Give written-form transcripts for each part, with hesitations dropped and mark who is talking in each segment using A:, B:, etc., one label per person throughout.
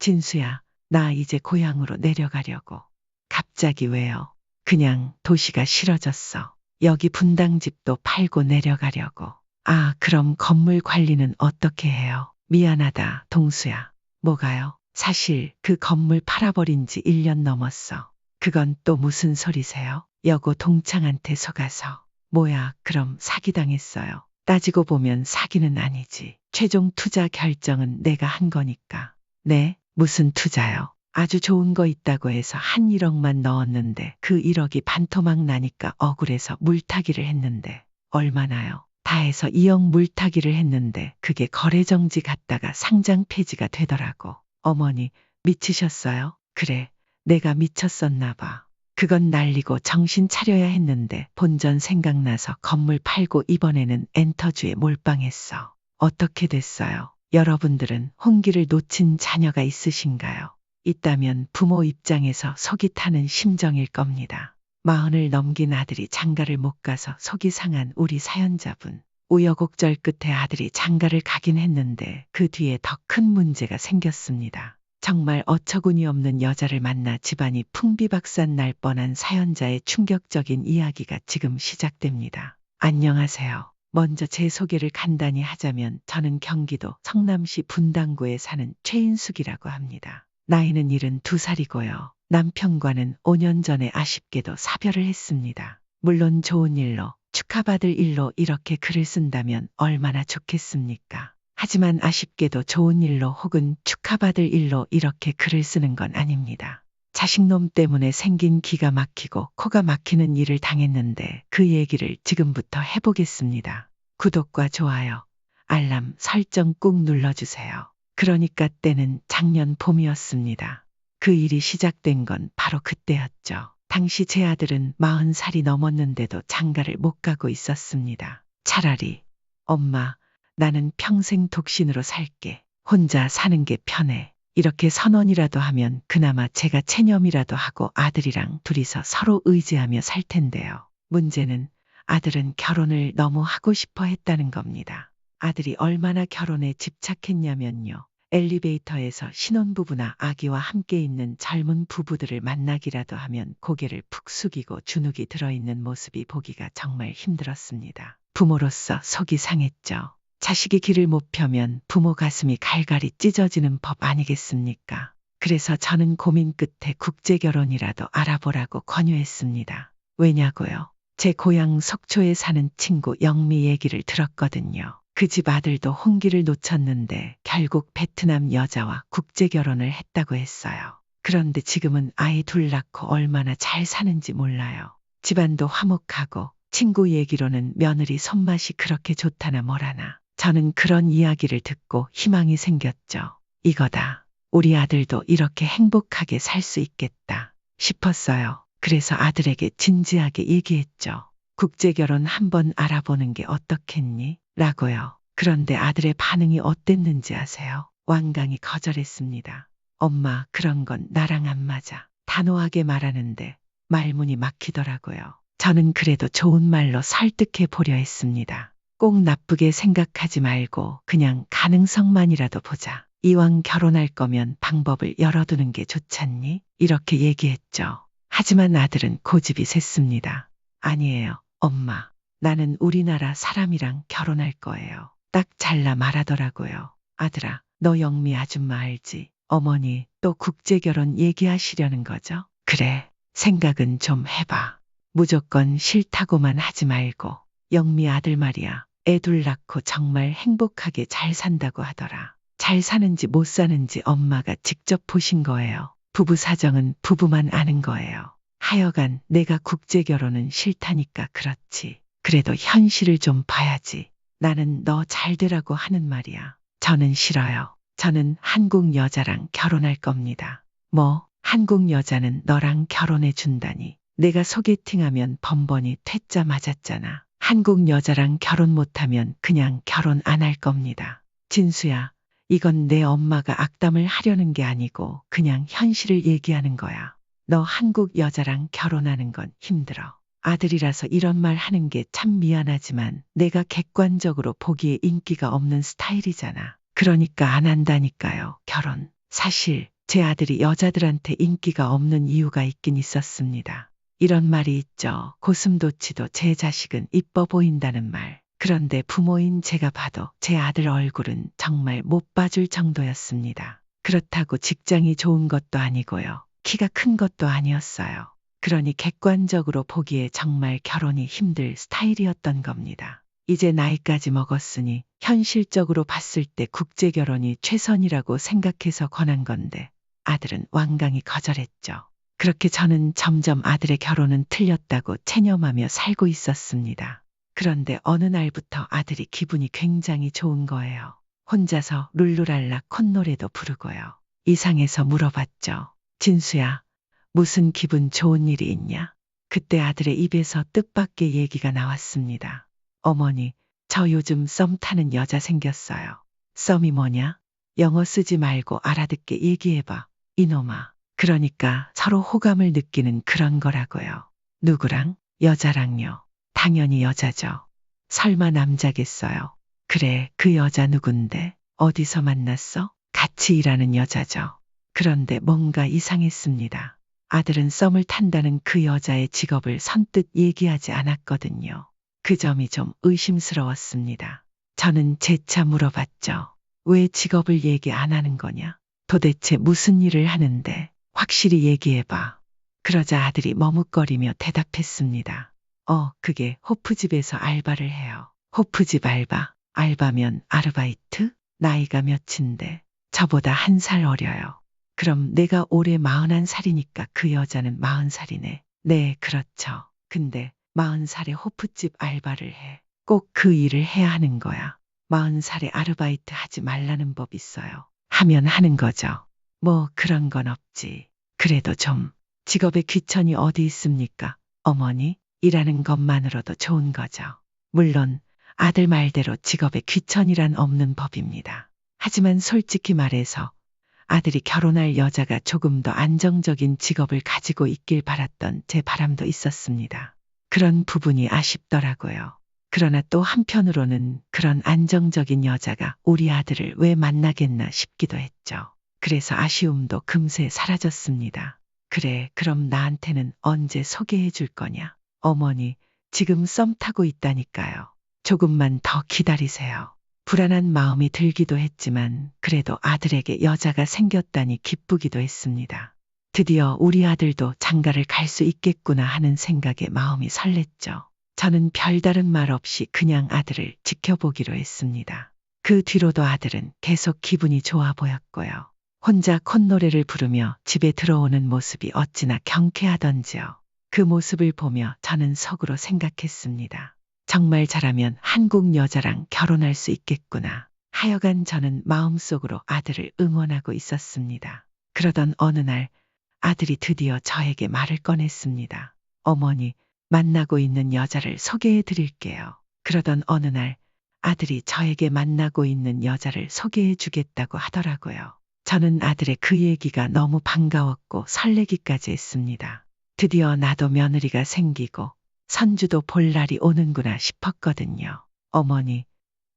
A: 진수야, 나 이제 고향으로 내려가려고. 갑자기 왜요? 그냥 도시가 싫어졌어. 여기 분당집도 팔고 내려가려고. 아, 그럼 건물 관리는 어떻게 해요? 미안하다, 동수야. 뭐가요? 사실 그 건물 팔아버린 지 1년 넘었어. 그건 또 무슨 소리세요? 여고 동창한테 속아서. 뭐야, 그럼 사기당했어요. 따지고 보면 사기는 아니지. 최종 투자 결정은 내가 한 거니까. 네, 무슨 투자요? 아주 좋은 거 있다고 해서 한 1억만 넣었는데 그 1억이 반토막 나니까 억울해서 물타기를 했는데 얼마나요? 다 해서 2억 물타기를 했는데 그게 거래정지 갔다가 상장 폐지가 되더라고. 어머니, 미치셨어요? 그래, 내가 미쳤었나 봐. 그건 날리고 정신 차려야 했는데 본전 생각나서 건물 팔고 이번에는 엔터주에 몰빵했어. 어떻게 됐어요? 여러분들은 홍기를 놓친 자녀가 있으신가요? 있다면 부모 입장에서 속이 타는 심정일 겁니다. 40을 넘긴 아들이 장가를 못 가서 속이 상한 우리 사연자분. 우여곡절 끝에 아들이 장가를 가긴 했는데 그 뒤에 더 큰 문제가 생겼습니다. 정말 어처구니 없는 여자를 만나 집안이 풍비박산 날 뻔한 사연자의 충격적인 이야기가 지금 시작됩니다. 안녕하세요. 먼저 제 소개를 간단히 하자면 저는 경기도 성남시 분당구에 사는 최인숙이라고 합니다. 나이는 72살이고요. 남편과는 5년 전에 아쉽게도 사별을 했습니다. 물론 좋은 일로, 축하받을 일로 이렇게 글을 쓴다면 얼마나 좋겠습니까? 하지만 아쉽게도 좋은 일로 혹은 축하받을 일로 이렇게 글을 쓰는 건 아닙니다. 자식놈 때문에 생긴 기가 막히고 코가 막히는 일을 당했는데 그 얘기를 지금부터 해보겠습니다. 구독과 좋아요, 알람 설정 꾹 눌러주세요. 그러니까 때는 작년 봄이었습니다. 그 일이 시작된 건 바로 그때였죠. 당시 제 아들은 40살이 넘었는데도 장가를 못 가고 있었습니다. 차라리 엄마, 나는 평생 독신으로 살게. 혼자 사는 게 편해. 이렇게 선언이라도 하면 그나마 제가 체념이라도 하고 아들이랑 둘이서 서로 의지하며 살 텐데요. 문제는 아들은 결혼을 너무 하고 싶어 했다는 겁니다. 아들이 얼마나 결혼에 집착했냐면요. 엘리베이터에서 신혼부부나 아기와 함께 있는 젊은 부부들을 만나기라도 하면 고개를 푹 숙이고 주눅이 들어있는 모습이 보기가 정말 힘들었습니다. 부모로서 속이 상했죠. 자식이 길을 못 펴면 부모 가슴이 갈갈이 찢어지는 법 아니겠습니까? 그래서 저는 고민 끝에 국제결혼이라도 알아보라고 권유했습니다. 왜냐고요? 제 고향 속초에 사는 친구 영미 얘기를 들었거든요. 그 집 아들도 홍기를 놓쳤는데 결국 베트남 여자와 국제결혼을 했다고 했어요. 그런데 지금은 아이 둘 낳고 얼마나 잘 사는지 몰라요. 집안도 화목하고 친구 얘기로는 며느리 손맛이 그렇게 좋다나 뭐라나. 저는 그런 이야기를 듣고 희망이 생겼죠. 이거다. 우리 아들도 이렇게 행복하게 살 수 있겠다 싶었어요. 그래서 아들에게 진지하게 얘기했죠. 국제결혼 한번 알아보는 게 어떻겠니? 라고요. 그런데 아들의 반응이 어땠는지 아세요? 완강히 거절했습니다. 엄마, 그런 건 나랑 안 맞아. 단호하게 말하는데 말문이 막히더라고요. 저는 그래도 좋은 말로 설득해 보려 했습니다. 꼭 나쁘게 생각하지 말고 그냥 가능성만이라도 보자. 이왕 결혼할 거면 방법을 열어두는 게 좋잖니? 이렇게 얘기했죠. 하지만 아들은 고집이 셌습니다. 아니에요, 엄마. 나는 우리나라 사람이랑 결혼할 거예요. 딱 잘라 말하더라고요. 아들아, 너 영미 아줌마 알지? 어머니, 또 국제결혼 얘기하시려는 거죠? 그래, 생각은 좀 해봐. 무조건 싫다고만 하지 말고. 영미 아들 말이야. 애 둘 낳고 정말 행복하게 잘 산다고 하더라. 잘 사는지 못 사는지 엄마가 직접 보신 거예요. 부부 사정은 부부만 아는 거예요. 하여간 내가 국제결혼은 싫다니까 그렇지. 그래도 현실을 좀 봐야지. 나는 너 잘 되라고 하는 말이야. 저는 싫어요. 저는 한국 여자랑 결혼할 겁니다. 뭐, 한국 여자는 너랑 결혼해 준다니. 내가 소개팅하면 번번이 퇴짜 맞았잖아. 한국 여자랑 결혼 못하면 그냥 결혼 안 할 겁니다. 진수야, 이건 내 엄마가 악담을 하려는 게 아니고 그냥 현실을 얘기하는 거야. 너 한국 여자랑 결혼하는 건 힘들어. 아들이라서 이런 말 하는 게 참 미안하지만 내가 객관적으로 보기에 인기가 없는 스타일이잖아. 그러니까 안 한다니까요, 결혼. 사실 제 아들이 여자들한테 인기가 없는 이유가 있긴 있었습니다. 이런 말이 있죠. 고슴도치도 제 자식은 이뻐 보인다는 말. 그런데 부모인 제가 봐도 제 아들 얼굴은 정말 못 봐줄 정도였습니다. 그렇다고 직장이 좋은 것도 아니고요. 키가 큰 것도 아니었어요. 그러니 객관적으로 보기에 정말 결혼이 힘들 스타일이었던 겁니다. 이제 나이까지 먹었으니 현실적으로 봤을 때 국제 결혼이 최선이라고 생각해서 권한 건데 아들은 완강히 거절했죠. 그렇게 저는 점점 아들의 결혼은 틀렸다고 체념하며 살고 있었습니다. 그런데 어느 날부터 아들이 기분이 굉장히 좋은 거예요. 혼자서 룰루랄라 콧노래도 부르고요. 이상해서 물어봤죠. 진수야, 무슨 기분 좋은 일이 있냐? 그때 아들의 입에서 뜻밖의 얘기가 나왔습니다. 어머니, 저 요즘 썸 타는 여자 생겼어요. 썸이 뭐냐? 영어 쓰지 말고 알아듣게 얘기해봐. 이놈아. 그러니까 서로 호감을 느끼는 그런 거라고요. 누구랑? 여자랑요. 당연히 여자죠. 설마 남자겠어요. 그래, 그 여자 누군데? 어디서 만났어? 같이 일하는 여자죠. 그런데 뭔가 이상했습니다. 아들은 썸을 탄다는 그 여자의 직업을 선뜻 얘기하지 않았거든요. 그 점이 좀 의심스러웠습니다. 저는 재차 물어봤죠. 왜 직업을 얘기 안 하는 거냐? 도대체 무슨 일을 하는데? 확실히 얘기해봐. 그러자 아들이 머뭇거리며 대답했습니다. 그게 호프집에서 알바를 해요. 호프집 알바? 알바면 아르바이트? 나이가 몇인데? 저보다 1살 어려요. 그럼 내가 올해 41살이니까 그 여자는 40살이네. 네, 그렇죠. 근데 40살에 호프집 알바를 해. 꼭 그 일을 해야 하는 거야. 40살에 아르바이트 하지 말라는 법 있어요. 하면 하는 거죠. 뭐 그런 건 없지. 그래도 좀 직업에 귀천이 어디 있습니까? 어머니, 일하는 것만으로도 좋은 거죠. 물론 아들 말대로 직업에 귀천이란 없는 법입니다. 하지만 솔직히 말해서 아들이 결혼할 여자가 조금 더 안정적인 직업을 가지고 있길 바랐던 제 바람도 있었습니다. 그런 부분이 아쉽더라고요. 그러나 또 한편으로는 그런 안정적인 여자가 우리 아들을 왜 만나겠나 싶기도 했죠. 그래서 아쉬움도 금세 사라졌습니다. 그래, 그럼 나한테는 언제 소개해 줄 거냐? 어머니, 지금 썸 타고 있다니까요. 조금만 더 기다리세요. 불안한 마음이 들기도 했지만 그래도 아들에게 여자가 생겼다니 기쁘기도 했습니다. 드디어 우리 아들도 장가를 갈 수 있겠구나 하는 생각에 마음이 설렜죠. 저는 별다른 말 없이 그냥 아들을 지켜보기로 했습니다. 그 뒤로도 아들은 계속 기분이 좋아 보였고요. 혼자 콧노래를 부르며 집에 들어오는 모습이 어찌나 경쾌하던지요. 그 모습을 보며 저는 속으로 생각했습니다. 정말 잘하면 한국 여자랑 결혼할 수 있겠구나. 하여간 저는 마음속으로 아들을 응원하고 있었습니다. 그러던 어느 날 아들이 드디어 저에게 말을 꺼냈습니다. 어머니, 만나고 있는 여자를 소개해 드릴게요. 그러던 어느 날 아들이 저에게 만나고 있는 여자를 소개해 주겠다고 하더라고요. 저는 아들의 그 얘기가 너무 반가웠고 설레기까지 했습니다. 드디어 나도 며느리가 생기고 선주도 볼 날이 오는구나 싶었거든요. 어머니,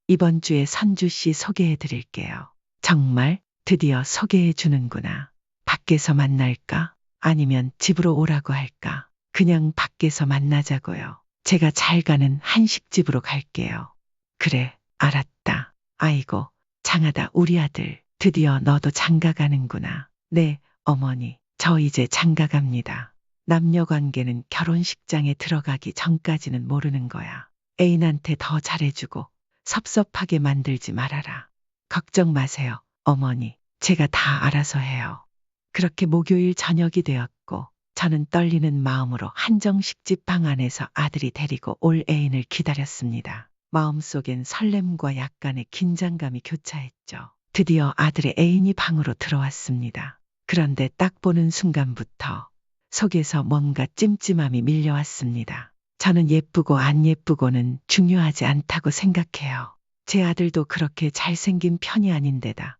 A: 이번 주에 선주 씨 소개해 드릴게요. 정말? 드디어 소개해 주는구나. 밖에서 만날까? 아니면 집으로 오라고 할까? 그냥 밖에서 만나자고요. 제가 잘 가는 한식집으로 갈게요. 그래, 알았다. 아이고, 장하다 우리 아들. 드디어 너도 장가 가는구나. 네, 어머니, 저 이제 장가 갑니다. 남녀 관계는 결혼식장에 들어가기 전까지는 모르는 거야. 애인한테 더 잘해주고 섭섭하게 만들지 말아라. 걱정 마세요, 어머니. 제가 다 알아서 해요. 그렇게 목요일 저녁이 되었고 저는 떨리는 마음으로 한정식집 방 안에서 아들이 데리고 올 애인을 기다렸습니다. 마음속엔 설렘과 약간의 긴장감이 교차했죠. 드디어 아들의 애인이 방으로 들어왔습니다. 그런데 딱 보는 순간부터 속에서 뭔가 찜찜함이 밀려왔습니다. 저는 예쁘고 안 예쁘고는 중요하지 않다고 생각해요. 제 아들도 그렇게 잘생긴 편이 아닌데다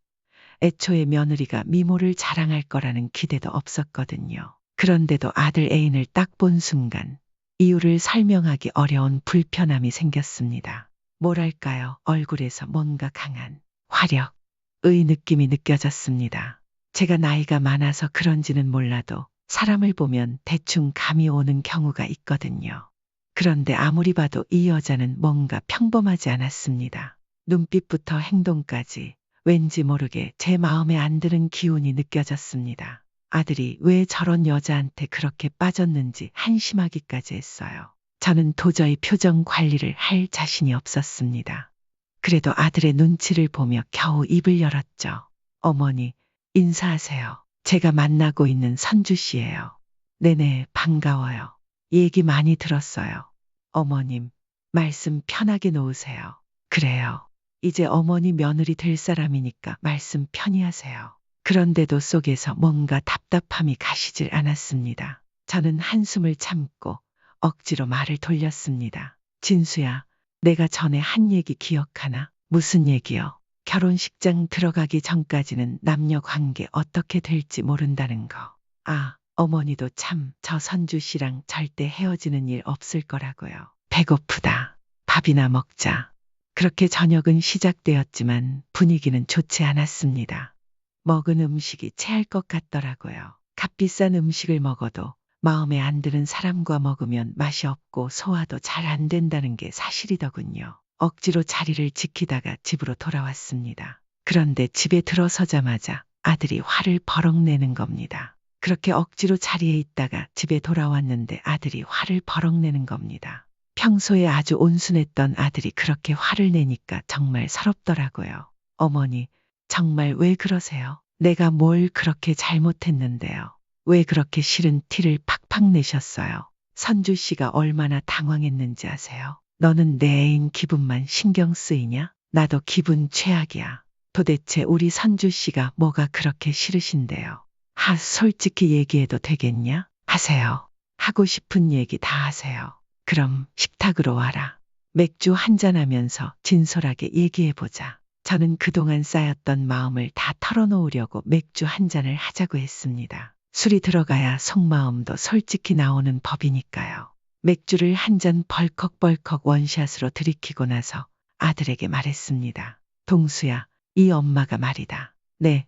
A: 애초에 며느리가 미모를 자랑할 거라는 기대도 없었거든요. 그런데도 아들 애인을 딱 본 순간 이유를 설명하기 어려운 불편함이 생겼습니다. 뭐랄까요, 얼굴에서 뭔가 강한 화력의 느낌이 느껴졌습니다. 제가 나이가 많아서 그런지는 몰라도 사람을 보면 대충 감이 오는 경우가 있거든요. 그런데 아무리 봐도 이 여자는 뭔가 평범하지 않았습니다. 눈빛부터 행동까지 왠지 모르게 제 마음에 안 드는 기운이 느껴졌습니다. 아들이 왜 저런 여자한테 그렇게 빠졌는지 한심하기까지 했어요. 저는 도저히 표정 관리를 할 자신이 없었습니다. 그래도 아들의 눈치를 보며 겨우 입을 열었죠. 어머니, 인사하세요. 제가 만나고 있는 선주 씨예요. 네네, 반가워요. 얘기 많이 들었어요. 어머님, 말씀 편하게 놓으세요. 그래요. 이제 어머니 며느리 될 사람이니까 말씀 편히 하세요. 그런데도 속에서 뭔가 답답함이 가시질 않았습니다. 저는 한숨을 참고 억지로 말을 돌렸습니다. 진수야, 내가 전에 한 얘기 기억하나? 무슨 얘기요? 결혼식장 들어가기 전까지는 남녀 관계 어떻게 될지 모른다는 거. 아, 어머니도 참 저 선주 씨랑 절대 헤어지는 일 없을 거라고요. 배고프다. 밥이나 먹자. 그렇게 저녁은 시작되었지만 분위기는 좋지 않았습니다. 먹은 음식이 체할 것 같더라고요. 값비싼 음식을 먹어도 마음에 안 드는 사람과 먹으면 맛이 없고 소화도 잘 안 된다는 게 사실이더군요. 억지로 자리를 지키다가 집으로 돌아왔습니다. 그런데 집에 들어서자마자 아들이 화를 버럭 내는 겁니다. 그렇게 억지로 자리에 있다가 집에 돌아왔는데 아들이 화를 버럭 내는 겁니다. 평소에 아주 온순했던 아들이 그렇게 화를 내니까 정말 서럽더라고요. 어머니, 정말 왜 그러세요? 내가 뭘 그렇게 잘못했는데요. 왜 그렇게 싫은 티를 팍팍 내셨어요? 선주 씨가 얼마나 당황했는지 아세요? 너는 내 애인 기분만 신경 쓰이냐? 나도 기분 최악이야. 도대체 우리 선주 씨가 뭐가 그렇게 싫으신데요? 솔직히 얘기해도 되겠냐? 하세요. 하고 싶은 얘기 다 하세요. 그럼 식탁으로 와라. 맥주 한잔하면서 진솔하게 얘기해보자. 저는 그동안 쌓였던 마음을 다 털어놓으려고 맥주 한 잔을 하자고 했습니다. 술이 들어가야 속마음도 솔직히 나오는 법이니까요. 맥주를 한 잔 벌컥벌컥 원샷으로 들이키고 나서 아들에게 말했습니다. 동수야, 이 엄마가 말이다. 네.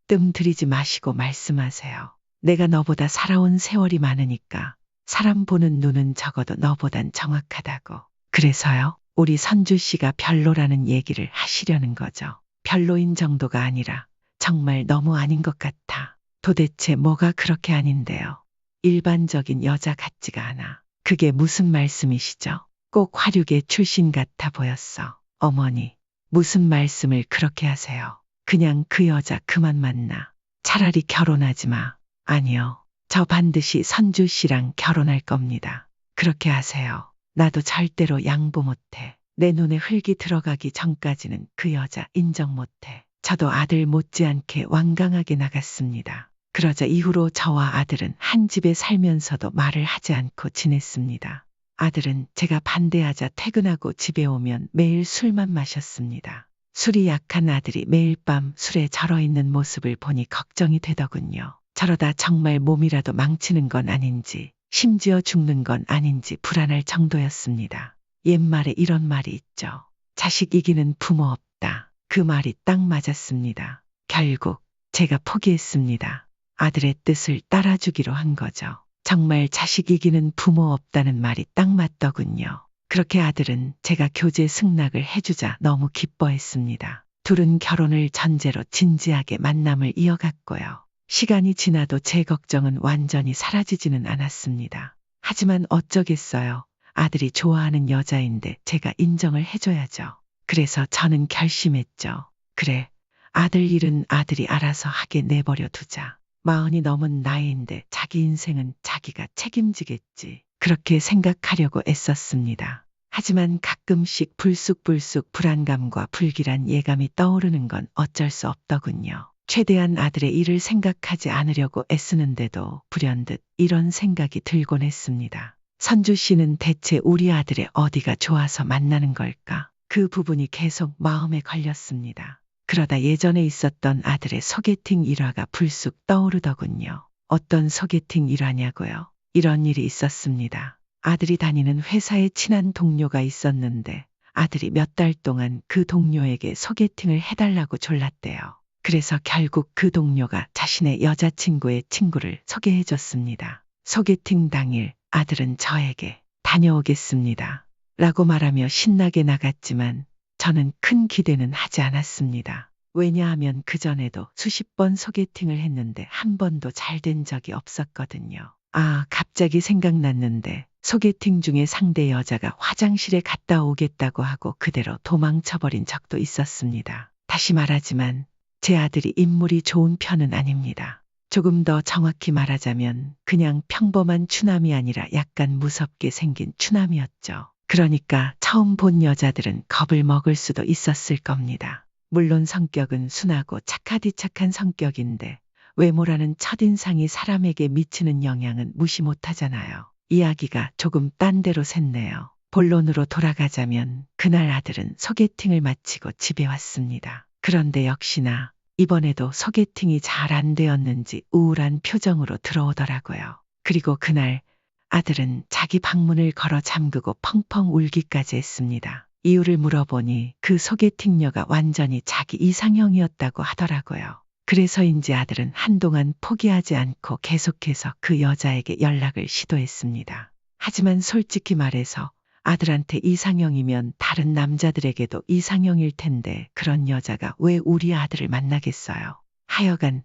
A: 뜸 들이지 마시고 말씀하세요. 내가 너보다 살아온 세월이 많으니까 사람 보는 눈은 적어도 너보단 정확하다고. 그래서요? 우리 선주 씨가 별로라는 얘기를 하시려는 거죠. 별로인 정도가 아니라 정말 너무 아닌 것 같아. 도대체 뭐가 그렇게 아닌데요? 일반적인 여자 같지가 않아. 그게 무슨 말씀이시죠? 꼭 화류계 출신 같아 보였어. 어머니, 무슨 말씀을 그렇게 하세요? 그냥 그 여자 그만 만나. 차라리 결혼하지 마. 아니요. 저 반드시 선주 씨랑 결혼할 겁니다. 그렇게 하세요. 나도 절대로 양보 못해. 내 눈에 흙이 들어가기 전까지는 그 여자 인정 못해. 저도 아들 못지않게 완강하게 나갔습니다. 그러자 이후로 저와 아들은 한 집에 살면서도 말을 하지 않고 지냈습니다. 아들은 제가 반대하자 퇴근하고 집에 오면 매일 술만 마셨습니다. 술이 약한 아들이 매일 밤 술에 절어있는 모습을 보니 걱정이 되더군요. 저러다 정말 몸이라도 망치는 건 아닌지, 심지어 죽는 건 아닌지 불안할 정도였습니다. 옛말에 이런 말이 있죠. 자식 이기는 부모 없다. 그 말이 딱 맞았습니다. 결국 제가 포기했습니다. 아들의 뜻을 따라주기로 한 거죠. 정말 자식 이기는 부모 없다는 말이 딱 맞더군요. 그렇게 아들은 제가 교제 승낙을 해주자 너무 기뻐했습니다. 둘은 결혼을 전제로 진지하게 만남을 이어갔고요. 시간이 지나도 제 걱정은 완전히 사라지지는 않았습니다. 하지만 어쩌겠어요. 아들이 좋아하는 여자인데 제가 인정을 해줘야죠. 그래서 저는 결심했죠. 그래, 아들 일은 아들이 알아서 하게 내버려 두자. 40이 넘은 나이인데 자기 인생은 자기가 책임지겠지. 그렇게 생각하려고 애썼습니다. 하지만 가끔씩 불쑥불쑥 불안감과 불길한 예감이 떠오르는 건 어쩔 수 없더군요. 최대한 아들의 일을 생각하지 않으려고 애쓰는데도 불현듯 이런 생각이 들곤 했습니다. 선주 씨는 대체 우리 아들의 어디가 좋아서 만나는 걸까? 그 부분이 계속 마음에 걸렸습니다. 그러다 예전에 있었던 아들의 소개팅 일화가 불쑥 떠오르더군요. 어떤 소개팅 일화냐고요? 이런 일이 있었습니다. 아들이 다니는 회사에 친한 동료가 있었는데 아들이 몇 달 동안 그 동료에게 소개팅을 해달라고 졸랐대요. 그래서 결국 그 동료가 자신의 여자친구의 친구를 소개해줬습니다. 소개팅 당일 아들은 저에게 다녀오겠습니다. 라고 말하며 신나게 나갔지만 저는 큰 기대는 하지 않았습니다. 왜냐하면 그전에도 수십 번 소개팅을 했는데 한 번도 잘 된 적이 없었거든요. 아, 갑자기 생각났는데 소개팅 중에 상대 여자가 화장실에 갔다 오겠다고 하고 그대로 도망쳐버린 적도 있었습니다. 다시 말하지만 제 아들이 인물이 좋은 편은 아닙니다. 조금 더 정확히 말하자면 그냥 평범한 추남이 아니라 약간 무섭게 생긴 추남이었죠. 그러니까 처음 본 여자들은 겁을 먹을 수도 있었을 겁니다. 물론 성격은 순하고 착하디 착한 성격인데 외모라는 첫인상이 사람에게 미치는 영향은 무시 못하잖아요. 이야기가 조금 딴 데로 샜네요. 본론으로 돌아가자면 그날 아들은 소개팅을 마치고 집에 왔습니다. 그런데 역시나 이번에도 소개팅이 잘 안 되었는지 우울한 표정으로 들어오더라고요. 그리고 그날 아들은 자기 방문을 걸어 잠그고 펑펑 울기까지 했습니다. 이유를 물어보니 그 소개팅녀가 완전히 자기 이상형이었다고 하더라고요. 그래서인지 아들은 한동안 포기하지 않고 계속해서 그 여자에게 연락을 시도했습니다. 하지만 솔직히 말해서 아들한테 이상형이면 다른 남자들에게도 이상형일 텐데 그런 여자가 왜 우리 아들을 만나겠어요. 하여간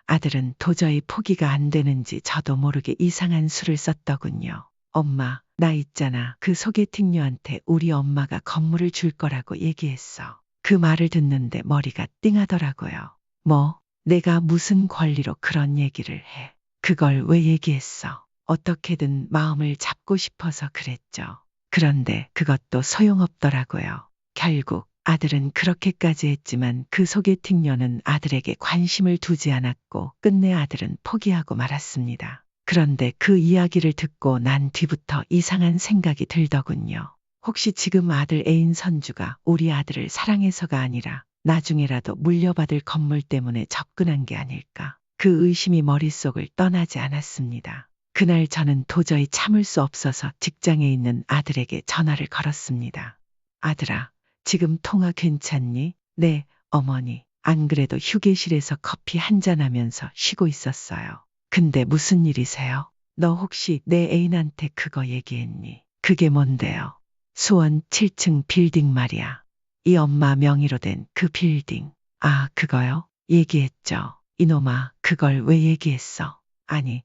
A: 아들은 도저히 포기가 안 되는지 저도 모르게 이상한 수를 썼더군요. 엄마, 나 있잖아. 그 소개팅녀한테 우리 엄마가 건물을 줄 거라고 얘기했어. 그 말을 듣는데 머리가 띵하더라고요. 뭐, 내가 무슨 권리로 그런 얘기를 해. 그걸 왜 얘기했어? 어떻게든 마음을 잡고 싶어서 그랬죠. 그런데 그것도 소용없더라고요. 결국 아들은 그렇게까지 했지만 그 소개팅녀는 아들에게 관심을 두지 않았고 끝내 아들은 포기하고 말았습니다. 그런데 그 이야기를 듣고 난 뒤부터 이상한 생각이 들더군요. 혹시 지금 아들 애인 선주가 우리 아들을 사랑해서가 아니라 나중에라도 물려받을 건물 때문에 접근한 게 아닐까. 그 의심이 머릿속을 떠나지 않았습니다. 그날 저는 도저히 참을 수 없어서 직장에 있는 아들에게 전화를 걸었습니다. 아들아, 지금 통화 괜찮니? 네, 어머니. 안 그래도 휴게실에서 커피 한잔하면서 쉬고 있었어요. 근데 무슨 일이세요? 너 혹시 내 애인한테 그거 얘기했니? 그게 뭔데요? 수원 7층 빌딩 말이야. 이 엄마 명의로 된 그 빌딩. 아, 그거요? 얘기했죠. 이놈아, 그걸 왜 얘기했어? 아니,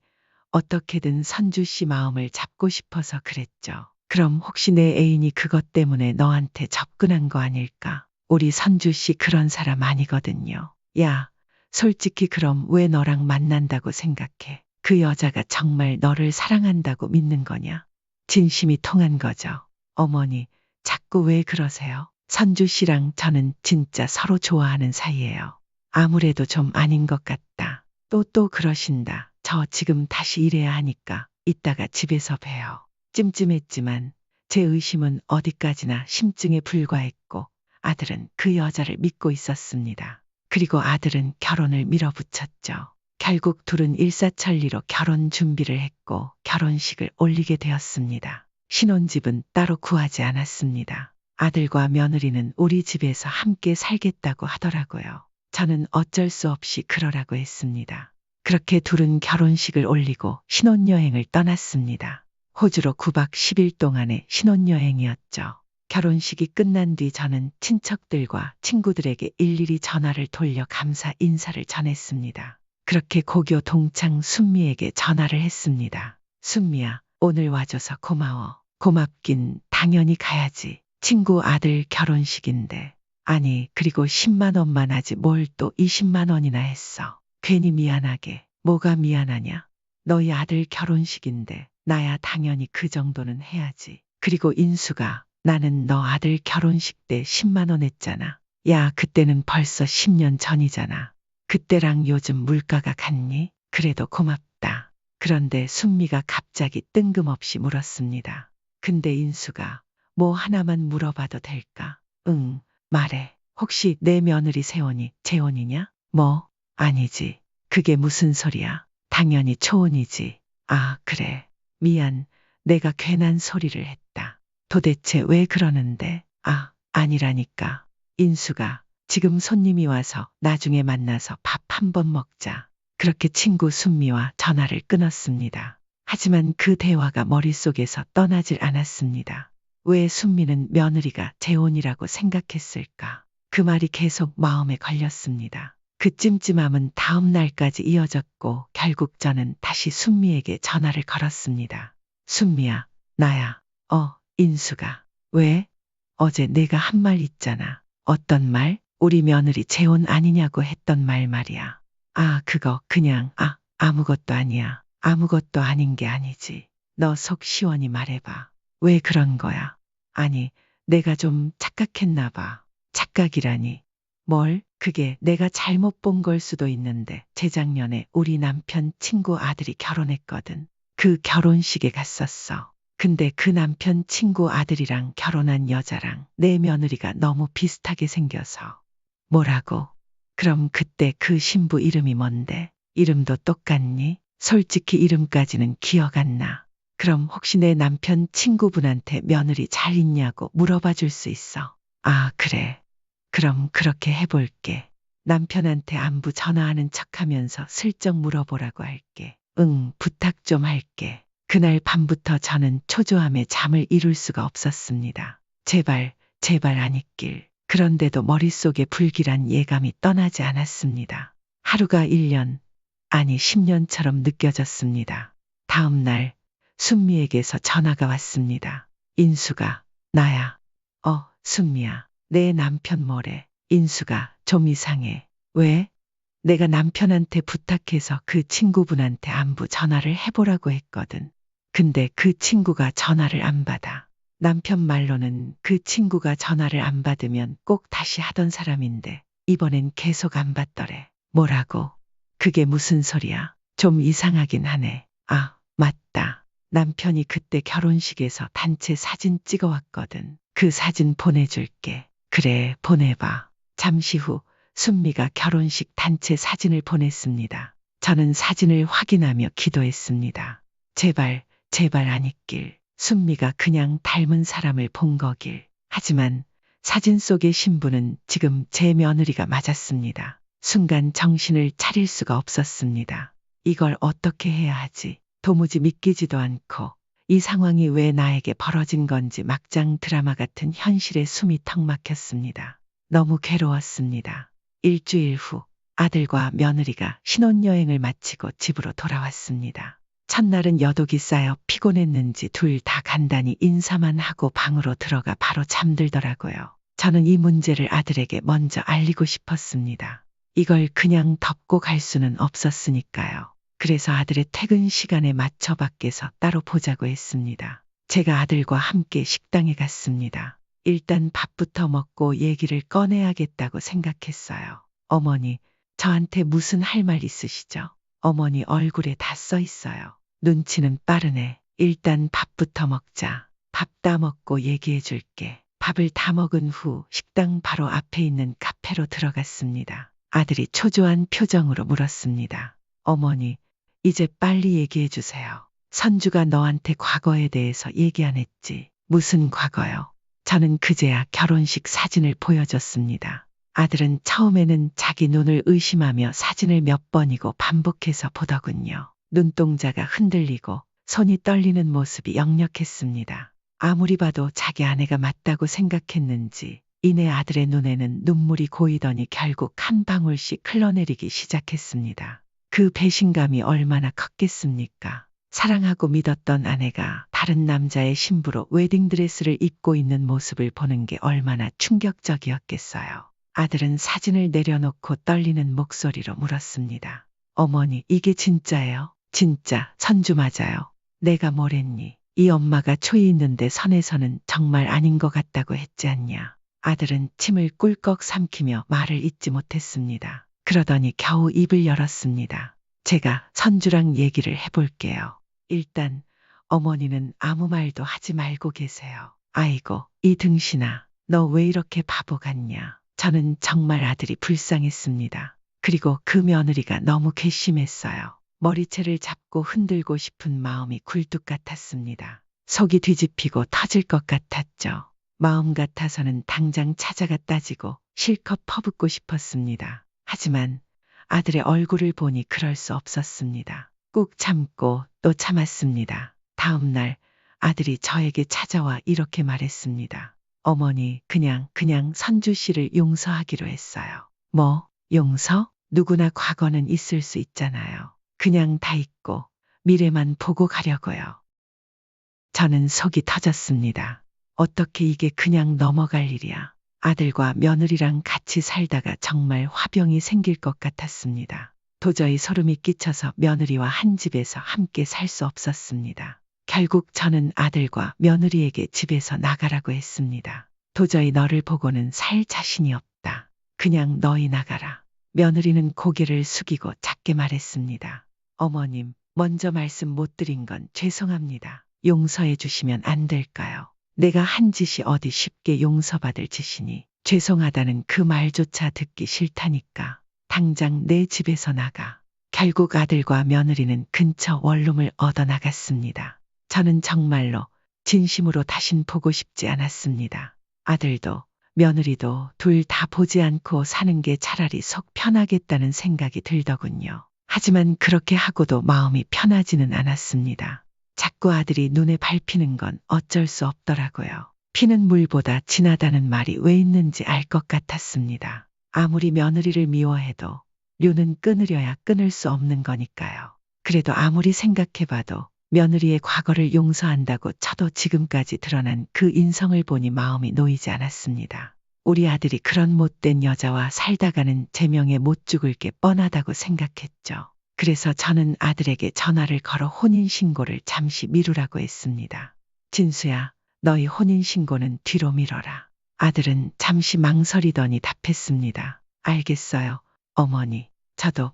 A: 어떻게든 선주 씨 마음을 잡고 싶어서 그랬죠. 그럼 혹시 내 애인이 그것 때문에 너한테 접근한 거 아닐까? 우리 선주 씨 그런 사람 아니거든요. 야, 솔직히 그럼 왜 너랑 만난다고 생각해? 그 여자가 정말 너를 사랑한다고 믿는 거냐? 진심이 통한 거죠. 어머니, 자꾸 왜 그러세요? 선주 씨랑 저는 진짜 서로 좋아하는 사이예요. 아무래도 좀 아닌 것 같다. 또 그러신다. 저 지금 다시 일해야 하니까 이따가 집에서 봬요. 찜찜했지만 제 의심은 어디까지나 심증에 불과했고 아들은 그 여자를 믿고 있었습니다. 그리고 아들은 결혼을 밀어붙였죠. 결국 둘은 일사천리로 결혼 준비를 했고 결혼식을 올리게 되었습니다. 신혼집은 따로 구하지 않았습니다. 아들과 며느리는 우리 집에서 함께 살겠다고 하더라고요. 저는 어쩔 수 없이 그러라고 했습니다. 그렇게 둘은 결혼식을 올리고 신혼여행을 떠났습니다. 호주로 9박 10일 동안의 신혼여행이었죠. 결혼식이 끝난 뒤 저는 친척들과 친구들에게 일일이 전화를 돌려 감사 인사를 전했습니다. 그렇게 고교 동창 순미에게 전화를 했습니다. 순미야, 오늘 와줘서 고마워. 고맙긴 당연히 가야지. 친구 아들 결혼식인데. 아니, 그리고 10만 원만 하지 뭘 또 20만 원이나 했어. 괜히 미안하게. 뭐가 미안하냐? 너희 아들 결혼식인데 나야 당연히 그 정도는 해야지. 그리고 인수가 나는 너 아들 결혼식 때 10만 원 했잖아. 야, 그때는 벌써 10년 전이잖아. 그때랑 요즘 물가가 같니? 그래도 고맙다. 그런데 순미가 갑자기 뜬금없이 물었습니다. 근데 인수가 뭐 하나만 물어봐도 될까? 응, 말해. 혹시 내 며느리 세원이 재혼이냐? 뭐? 아니지. 그게 무슨 소리야? 당연히 초혼이지. 아, 그래. 미안. 내가 괜한 소리를 했다. 도대체 왜 그러는데? 아, 아니라니까. 인수가 지금 손님이 와서 나중에 만나서 밥 한 번 먹자. 그렇게 친구 순미와 전화를 끊었습니다. 하지만 그 대화가 머릿속에서 떠나질 않았습니다. 왜 순미는 며느리가 재혼이라고 생각했을까? 그 말이 계속 마음에 걸렸습니다. 그 찜찜함은 다음 날까지 이어졌고 결국 저는 다시 순미에게 전화를 걸었습니다. 순미야, 나야. 인수가. 왜? 어제 내가 한 말 있잖아. 어떤 말? 우리 며느리 재혼 아니냐고 했던 말 말이야. 그거 그냥 아무것도 아니야. 아무것도 아닌 게 아니지. 너 속 시원히 말해봐. 왜 그런 거야? 아니, 내가 좀 착각했나 봐. 착각이라니. 뭘? 그게 내가 잘못 본 걸 수도 있는데 재작년에 우리 남편 친구 아들이 결혼했거든. 그 결혼식에 갔었어. 근데 그 남편 친구 아들이랑 결혼한 여자랑 내 며느리가 너무 비슷하게 생겨서. 뭐라고? 그럼 그때 그 신부 이름이 뭔데? 이름도 똑같니? 솔직히 이름까지는 기억 안 나. 그럼 혹시 내 남편 친구분한테 며느리 잘 있냐고 물어봐 줄 수 있어? 그래. 그럼 그렇게 해볼게. 남편한테 안부 전화하는 척하면서 슬쩍 물어보라고 할게. 응, 부탁 좀 할게. 그날 밤부터 저는 초조함에 잠을 이룰 수가 없었습니다. 제발 아니길. 그런데도 머릿속에 불길한 예감이 떠나지 않았습니다. 하루가 1년, 아니 10년처럼 느껴졌습니다. 다음 날 순미에게서 전화가 왔습니다. 인수가. 나야. 순미야. 내 남편 뭐래? 인수가. 좀 이상해. 왜? 내가 남편한테 부탁해서 그 친구분한테 안부 전화를 해보라고 했거든. 근데 그 친구가 전화를 안 받아. 남편 말로는 그 친구가 전화를 안 받으면 꼭 다시 하던 사람인데 이번엔 계속 안 받더래. 뭐라고? 그게 무슨 소리야? 좀 이상하긴 하네. 맞다. 남편이 그때 결혼식에서 단체 사진 찍어왔거든. 그 사진 보내줄게. 그래, 보내봐. 잠시 후 순미가 결혼식 단체 사진을 보냈습니다. 저는 사진을 확인하며 기도했습니다. 제발 아니길. 순미가 그냥 닮은 사람을 본 거길. 하지만 사진 속의 신부는 지금 제 며느리가 맞았습니다. 순간 정신을 차릴 수가 없었습니다. 이걸 어떻게 해야 하지? 도무지 믿기지도 않고 이 상황이 왜 나에게 벌어진 건지 막장 드라마 같은 현실에 숨이 턱 막혔습니다. 너무 괴로웠습니다. 일주일 후 아들과 며느리가 신혼여행을 마치고 집으로 돌아왔습니다. 첫날은 여독이 쌓여 피곤했는지 둘 다 간단히 인사만 하고 방으로 들어가 바로 잠들더라고요. 저는 이 문제를 아들에게 먼저 알리고 싶었습니다. 이걸 그냥 덮고 갈 수는 없었으니까요. 그래서 아들의 퇴근 시간에 맞춰 밖에서 따로 보자고 했습니다. 제가 아들과 함께 식당에 갔습니다. 일단 밥부터 먹고 얘기를 꺼내야겠다고 생각했어요. 어머니, 저한테 무슨 할 말 있으시죠? 어머니 얼굴에 다 써 있어요. 눈치는 빠르네. 일단 밥부터 먹자. 밥 다 먹고 얘기해 줄게. 밥을 다 먹은 후 식당 바로 앞에 있는 카페로 들어갔습니다. 아들이 초조한 표정으로 물었습니다. 어머니, 이제 빨리 얘기해 주세요. 선주가 너한테 과거에 대해서 얘기 안 했지? 무슨 과거요? 저는 그제야 결혼식 사진을 보여줬습니다. 아들은 처음에는 자기 눈을 의심하며 사진을 몇 번이고 반복해서 보더군요. 눈동자가 흔들리고 손이 떨리는 모습이 역력했습니다. 아무리 봐도 자기 아내가 맞다고 생각했는지 이내 아들의 눈에는 눈물이 고이더니 결국 한 방울씩 흘러내리기 시작했습니다. 그 배신감이 얼마나 컸겠습니까? 사랑하고 믿었던 아내가 다른 남자의 신부로 웨딩드레스를 입고 있는 모습을 보는 게 얼마나 충격적이었겠어요. 아들은 사진을 내려놓고 떨리는 목소리로 물었습니다. 어머니, 이게 진짜예요? 진짜, 선주 맞아요. 내가 뭐랬니? 이 엄마가 초이 있는데 선에서는 정말 아닌 것 같다고 했지 않냐? 아들은 침을 꿀꺽 삼키며 말을 잇지 못했습니다. 그러더니 겨우 입을 열었습니다. 제가 선주랑 얘기를 해볼게요. 일단 어머니는 아무 말도 하지 말고 계세요. 아이고, 이 등신아, 너 왜 이렇게 바보 같냐? 저는 정말 아들이 불쌍했습니다. 그리고 그 며느리가 너무 괘씸했어요. 머리채를 잡고 흔들고 싶은 마음이 굴뚝 같았습니다. 속이 뒤집히고 터질 것 같았죠. 마음 같아서는 당장 찾아가 따지고 실컷 퍼붓고 싶었습니다. 하지만 아들의 얼굴을 보니 그럴 수 없었습니다. 꾹 참고 또 참았습니다. 다음 날 아들이 저에게 찾아와 이렇게 말했습니다. 어머니, 그냥 선주 씨를 용서하기로 했어요. 뭐, 용서? 누구나 과거는 있을 수 있잖아요. 그냥 다 잊고 미래만 보고 가려고요. 저는 속이 터졌습니다. 어떻게 이게 그냥 넘어갈 일이야. 아들과 며느리랑 같이 살다가 정말 화병이 생길 것 같았습니다. 도저히 소름이 끼쳐서 며느리와 한 집에서 함께 살 수 없었습니다. 결국 저는 아들과 며느리에게 집에서 나가라고 했습니다. 도저히 너를 보고는 살 자신이 없다. 그냥 너희 나가라. 며느리는 고개를 숙이고 작게 말했습니다. 어머님, 먼저 말씀 못 드린 건 죄송합니다. 용서해 주시면 안 될까요? 내가 한 짓이 어디 쉽게 용서받을 짓이니 죄송하다는 그 말조차 듣기 싫다니까. 당장 내 집에서 나가. 결국 아들과 며느리는 근처 원룸을 얻어 나갔습니다. 저는 정말로 진심으로 다신 보고 싶지 않았습니다. 아들도 며느리도 둘 다 보지 않고 사는 게 차라리 속 편하겠다는 생각이 들더군요. 하지만 그렇게 하고도 마음이 편하지는 않았습니다. 자꾸 아들이 눈에 밟히는 건 어쩔 수 없더라고요. 피는 물보다 진하다는 말이 왜 있는지 알 것 같았습니다. 아무리 며느리를 미워해도 류는 끊으려야 끊을 수 없는 거니까요. 그래도 아무리 생각해봐도 며느리의 과거를 용서한다고 쳐도 지금까지 드러난 그 인성을 보니 마음이 놓이지 않았습니다. 우리 아들이 그런 못된 여자와 살다가는 제 명에 못 죽을 게 뻔하다고 생각했죠. 그래서 저는 아들에게 전화를 걸어 혼인신고를 잠시 미루라고 했습니다. 진수야, 너희 혼인신고는 뒤로 미뤄라. 아들은 잠시 망설이더니 답했습니다. 알겠어요, 어머니. 저도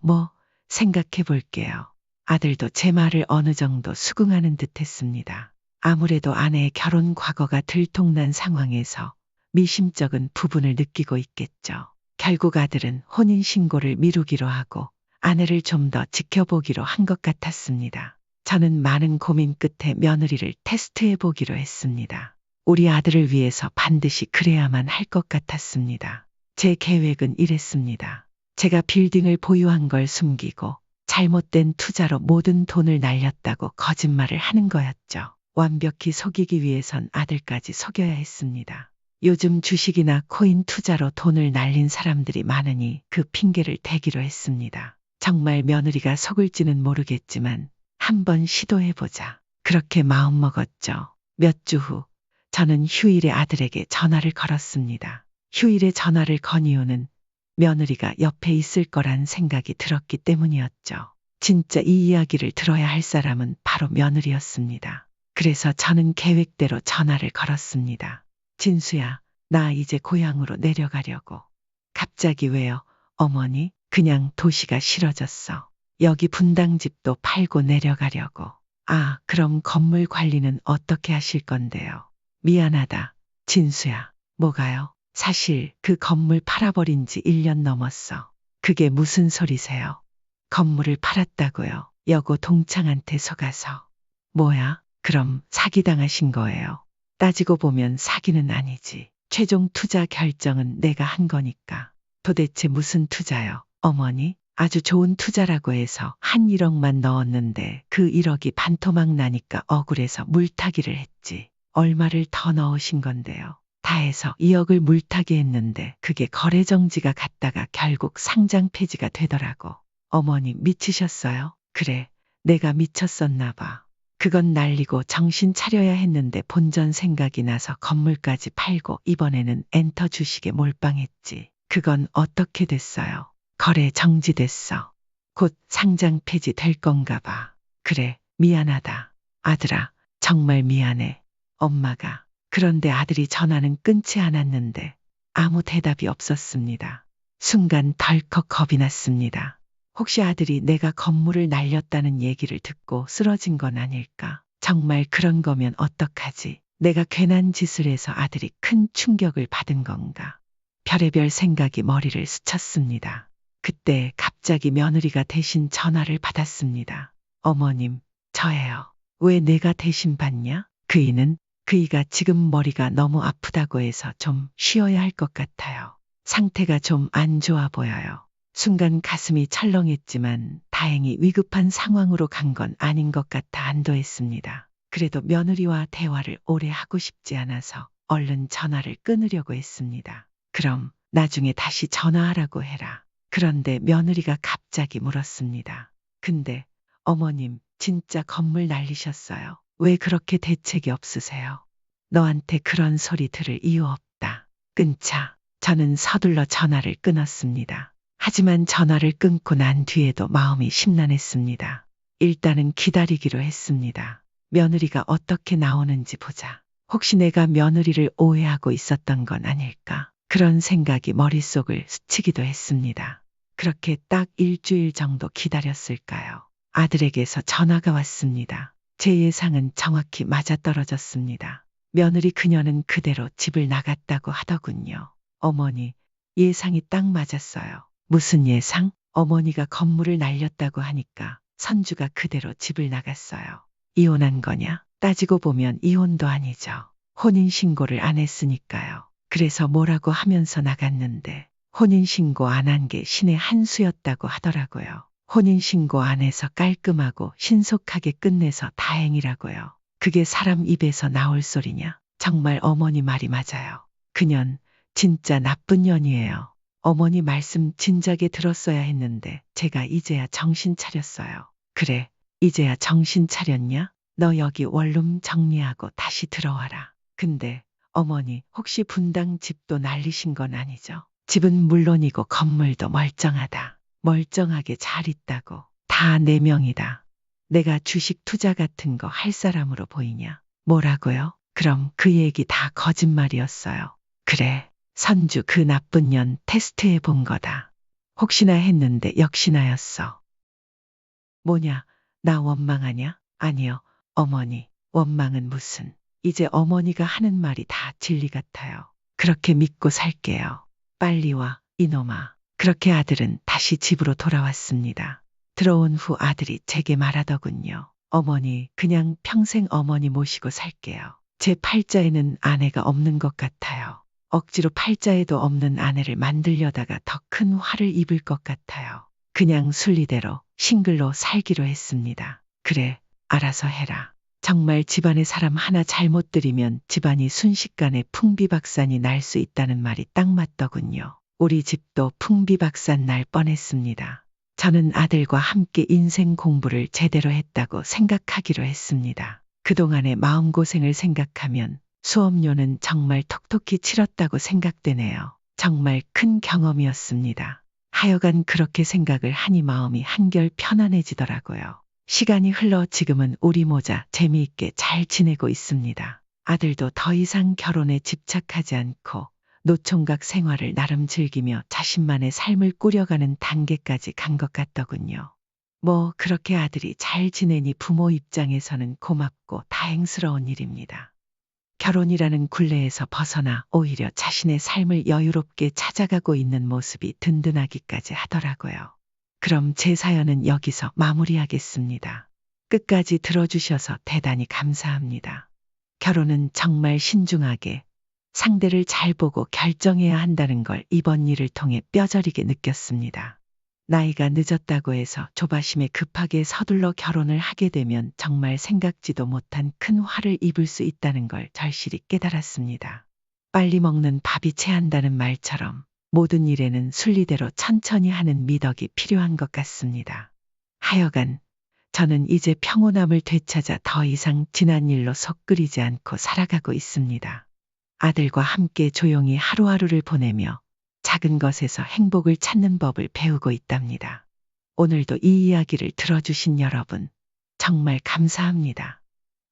A: 생각해 볼게요. 아들도 제 말을 어느 정도 수긍하는 듯 했습니다. 아무래도 아내의 결혼 과거가 들통난 상황에서 미심쩍은 부분을 느끼고 있겠죠. 결국 아들은 혼인신고를 미루기로 하고 아내를 좀 더 지켜보기로 한 것 같았습니다. 저는 많은 고민 끝에 며느리를 테스트해 보기로 했습니다. 우리 아들을 위해서 반드시 그래야만 할 것 같았습니다. 제 계획은 이랬습니다. 제가 빌딩을 보유한 걸 숨기고 잘못된 투자로 모든 돈을 날렸다고 거짓말을 하는 거였죠. 완벽히 속이기 위해선 아들까지 속여야 했습니다. 요즘 주식이나 코인 투자로 돈을 날린 사람들이 많으니 그 핑계를 대기로 했습니다. 정말 며느리가 속을지는 모르겠지만 한번 시도해보자. 그렇게 마음먹었죠. 몇 주 후 저는 휴일에 아들에게 전화를 걸었습니다. 휴일에 전화를 건 이유는 며느리가 옆에 있을 거란 생각이 들었기 때문이었죠. 진짜 이 이야기를 들어야 할 사람은 바로 며느리였습니다. 그래서 저는 계획대로 전화를 걸었습니다. 진수야, 나 이제 고향으로 내려가려고. 갑자기 왜요, 어머니? 그냥 도시가 싫어졌어. 여기 분당집도 팔고 내려가려고. 아, 그럼 건물 관리는 어떻게 하실 건데요? 미안하다, 진수야. 뭐가요? 사실 그 건물 팔아버린 지 1년 넘었어. 그게 무슨 소리세요? 건물을 팔았다고요? 여고 동창한테 속아서. 뭐야? 그럼 사기당하신 거예요? 따지고 보면 사기는 아니지. 최종 투자 결정은 내가 한 거니까. 도대체 무슨 투자요, 어머니? 아주 좋은 투자라고 해서 한 1억만 넣었는데 그 1억이 반토막 나니까 억울해서 물타기를 했지. 얼마를 더 넣으신 건데요? 다 해서 2억을 물타기 했는데 그게 거래 정지가 갔다가 결국 상장 폐지가 되더라고. 어머니 미치셨어요? 그래, 내가 미쳤었나 봐. 그건 날리고 정신 차려야 했는데 본전 생각이 나서 건물까지 팔고 이번에는 엔터 주식에 몰빵했지. 그건 어떻게 됐어요? 거래 정지됐어. 곧 상장 폐지 될 건가 봐. 그래, 미안하다. 아들아, 정말 미안해. 엄마가. 그런데 아들이 전화는 끊지 않았는데 아무 대답이 없었습니다. 순간 덜컥 겁이 났습니다. 혹시 아들이 내가 건물을 날렸다는 얘기를 듣고 쓰러진 건 아닐까? 정말 그런 거면 어떡하지? 내가 괜한 짓을 해서 아들이 큰 충격을 받은 건가? 별의별 생각이 머리를 스쳤습니다. 그때 갑자기 며느리가 대신 전화를 받았습니다. 어머님, 저예요. 왜 내가 대신 받냐? 그이가 지금 머리가 너무 아프다고 해서 좀 쉬어야 할 것 같아요. 상태가 좀 안 좋아 보여요. 순간 가슴이 철렁했지만 다행히 위급한 상황으로 간 건 아닌 것 같아 안도했습니다. 그래도 며느리와 대화를 오래 하고 싶지 않아서 얼른 전화를 끊으려고 했습니다. 그럼 나중에 다시 전화하라고 해라. 그런데 며느리가 갑자기 물었습니다. 근데 어머님 진짜 건물 날리셨어요. 왜 그렇게 대책이 없으세요? 너한테 그런 소리 들을 이유 없다. 끊자. 저는 서둘러 전화를 끊었습니다. 하지만 전화를 끊고 난 뒤에도 마음이 심란했습니다. 일단은 기다리기로 했습니다. 며느리가 어떻게 나오는지 보자. 혹시 내가 며느리를 오해하고 있었던 건 아닐까? 그런 생각이 머릿속을 스치기도 했습니다. 그렇게 딱 일주일 정도 기다렸을까요? 아들에게서 전화가 왔습니다. 제 예상은 정확히 맞아떨어졌습니다. 며느리 그녀는 그대로 집을 나갔다고 하더군요. 어머니, 예상이 딱 맞았어요. 무슨 예상? 어머니가 건물을 날렸다고 하니까 선주가 그대로 집을 나갔어요. 이혼한 거냐? 따지고 보면 이혼도 아니죠. 혼인신고를 안 했으니까요. 그래서 뭐라고 하면서 나갔는데 혼인신고 안 한 게 신의 한 수였다고 하더라고요. 혼인신고 안 해서 깔끔하고 신속하게 끝내서 다행이라고요. 그게 사람 입에서 나올 소리냐? 정말 어머니 말이 맞아요. 그년 진짜 나쁜 년이에요. 어머니 말씀 진작에 들었어야 했는데 제가 이제야 정신 차렸어요. 그래, 이제야 정신 차렸냐? 너 여기 원룸 정리하고 다시 들어와라. 근데 어머니 혹시 분당 집도 날리신 건 아니죠? 집은 물론이고 건물도 멀쩡하다. 멀쩡하게 잘 있다고. 다 내 명이다. 내가 주식 투자 같은 거 할 사람으로 보이냐? 뭐라고요? 그럼 그 얘기 다 거짓말이었어요. 그래, 선주 그 나쁜 년 테스트해 본 거다. 혹시나 했는데 역시나였어. 뭐냐, 나 원망하냐? 아니요, 어머니, 원망은 무슨. 이제 어머니가 하는 말이 다 진리 같아요. 그렇게 믿고 살게요. 빨리 와, 이놈아. 그렇게 아들은 다시 집으로 돌아왔습니다. 들어온 후 아들이 제게 말하더군요. 어머니, 그냥 평생 어머니 모시고 살게요. 제 팔자에는 아내가 없는 것 같아요. 억지로 팔자에도 없는 아내를 만들려다가 더 큰 화를 입을 것 같아요. 그냥 순리대로 싱글로 살기로 했습니다. 그래, 알아서 해라. 정말 집안에 사람 하나 잘못 들이면 집안이 순식간에 풍비박산이 날 수 있다는 말이 딱 맞더군요. 우리 집도 풍비박산 날 뻔했습니다. 저는 아들과 함께 인생 공부를 제대로 했다고 생각하기로 했습니다. 그동안의 마음고생을 생각하면 수업료는 정말 톡톡히 치렀다고 생각되네요. 정말 큰 경험이었습니다. 하여간 그렇게 생각을 하니 마음이 한결 편안해지더라고요. 시간이 흘러 지금은 우리 모자 재미있게 잘 지내고 있습니다. 아들도 더 이상 결혼에 집착하지 않고 노총각 생활을 나름 즐기며 자신만의 삶을 꾸려가는 단계까지 간 것 같더군요. 뭐 그렇게 아들이 잘 지내니 부모 입장에서는 고맙고 다행스러운 일입니다. 결혼이라는 굴레에서 벗어나 오히려 자신의 삶을 여유롭게 찾아가고 있는 모습이 든든하기까지 하더라고요. 그럼 제 사연은 여기서 마무리하겠습니다. 끝까지 들어주셔서 대단히 감사합니다. 결혼은 정말 신중하게 상대를 잘 보고 결정해야 한다는 걸 이번 일을 통해 뼈저리게 느꼈습니다. 나이가 늦었다고 해서 조바심에 급하게 서둘러 결혼을 하게 되면 정말 생각지도 못한 큰 화를 입을 수 있다는 걸 절실히 깨달았습니다. 빨리 먹는 밥이 체한다는 말처럼 모든 일에는 순리대로 천천히 하는 미덕이 필요한 것 같습니다. 하여간 저는 이제 평온함을 되찾아 더 이상 지난 일로 속 끓이지 않고 살아가고 있습니다. 아들과 함께 조용히 하루하루를 보내며 작은 것에서 행복을 찾는 법을 배우고 있답니다. 오늘도 이 이야기를 들어주신 여러분, 정말 감사합니다.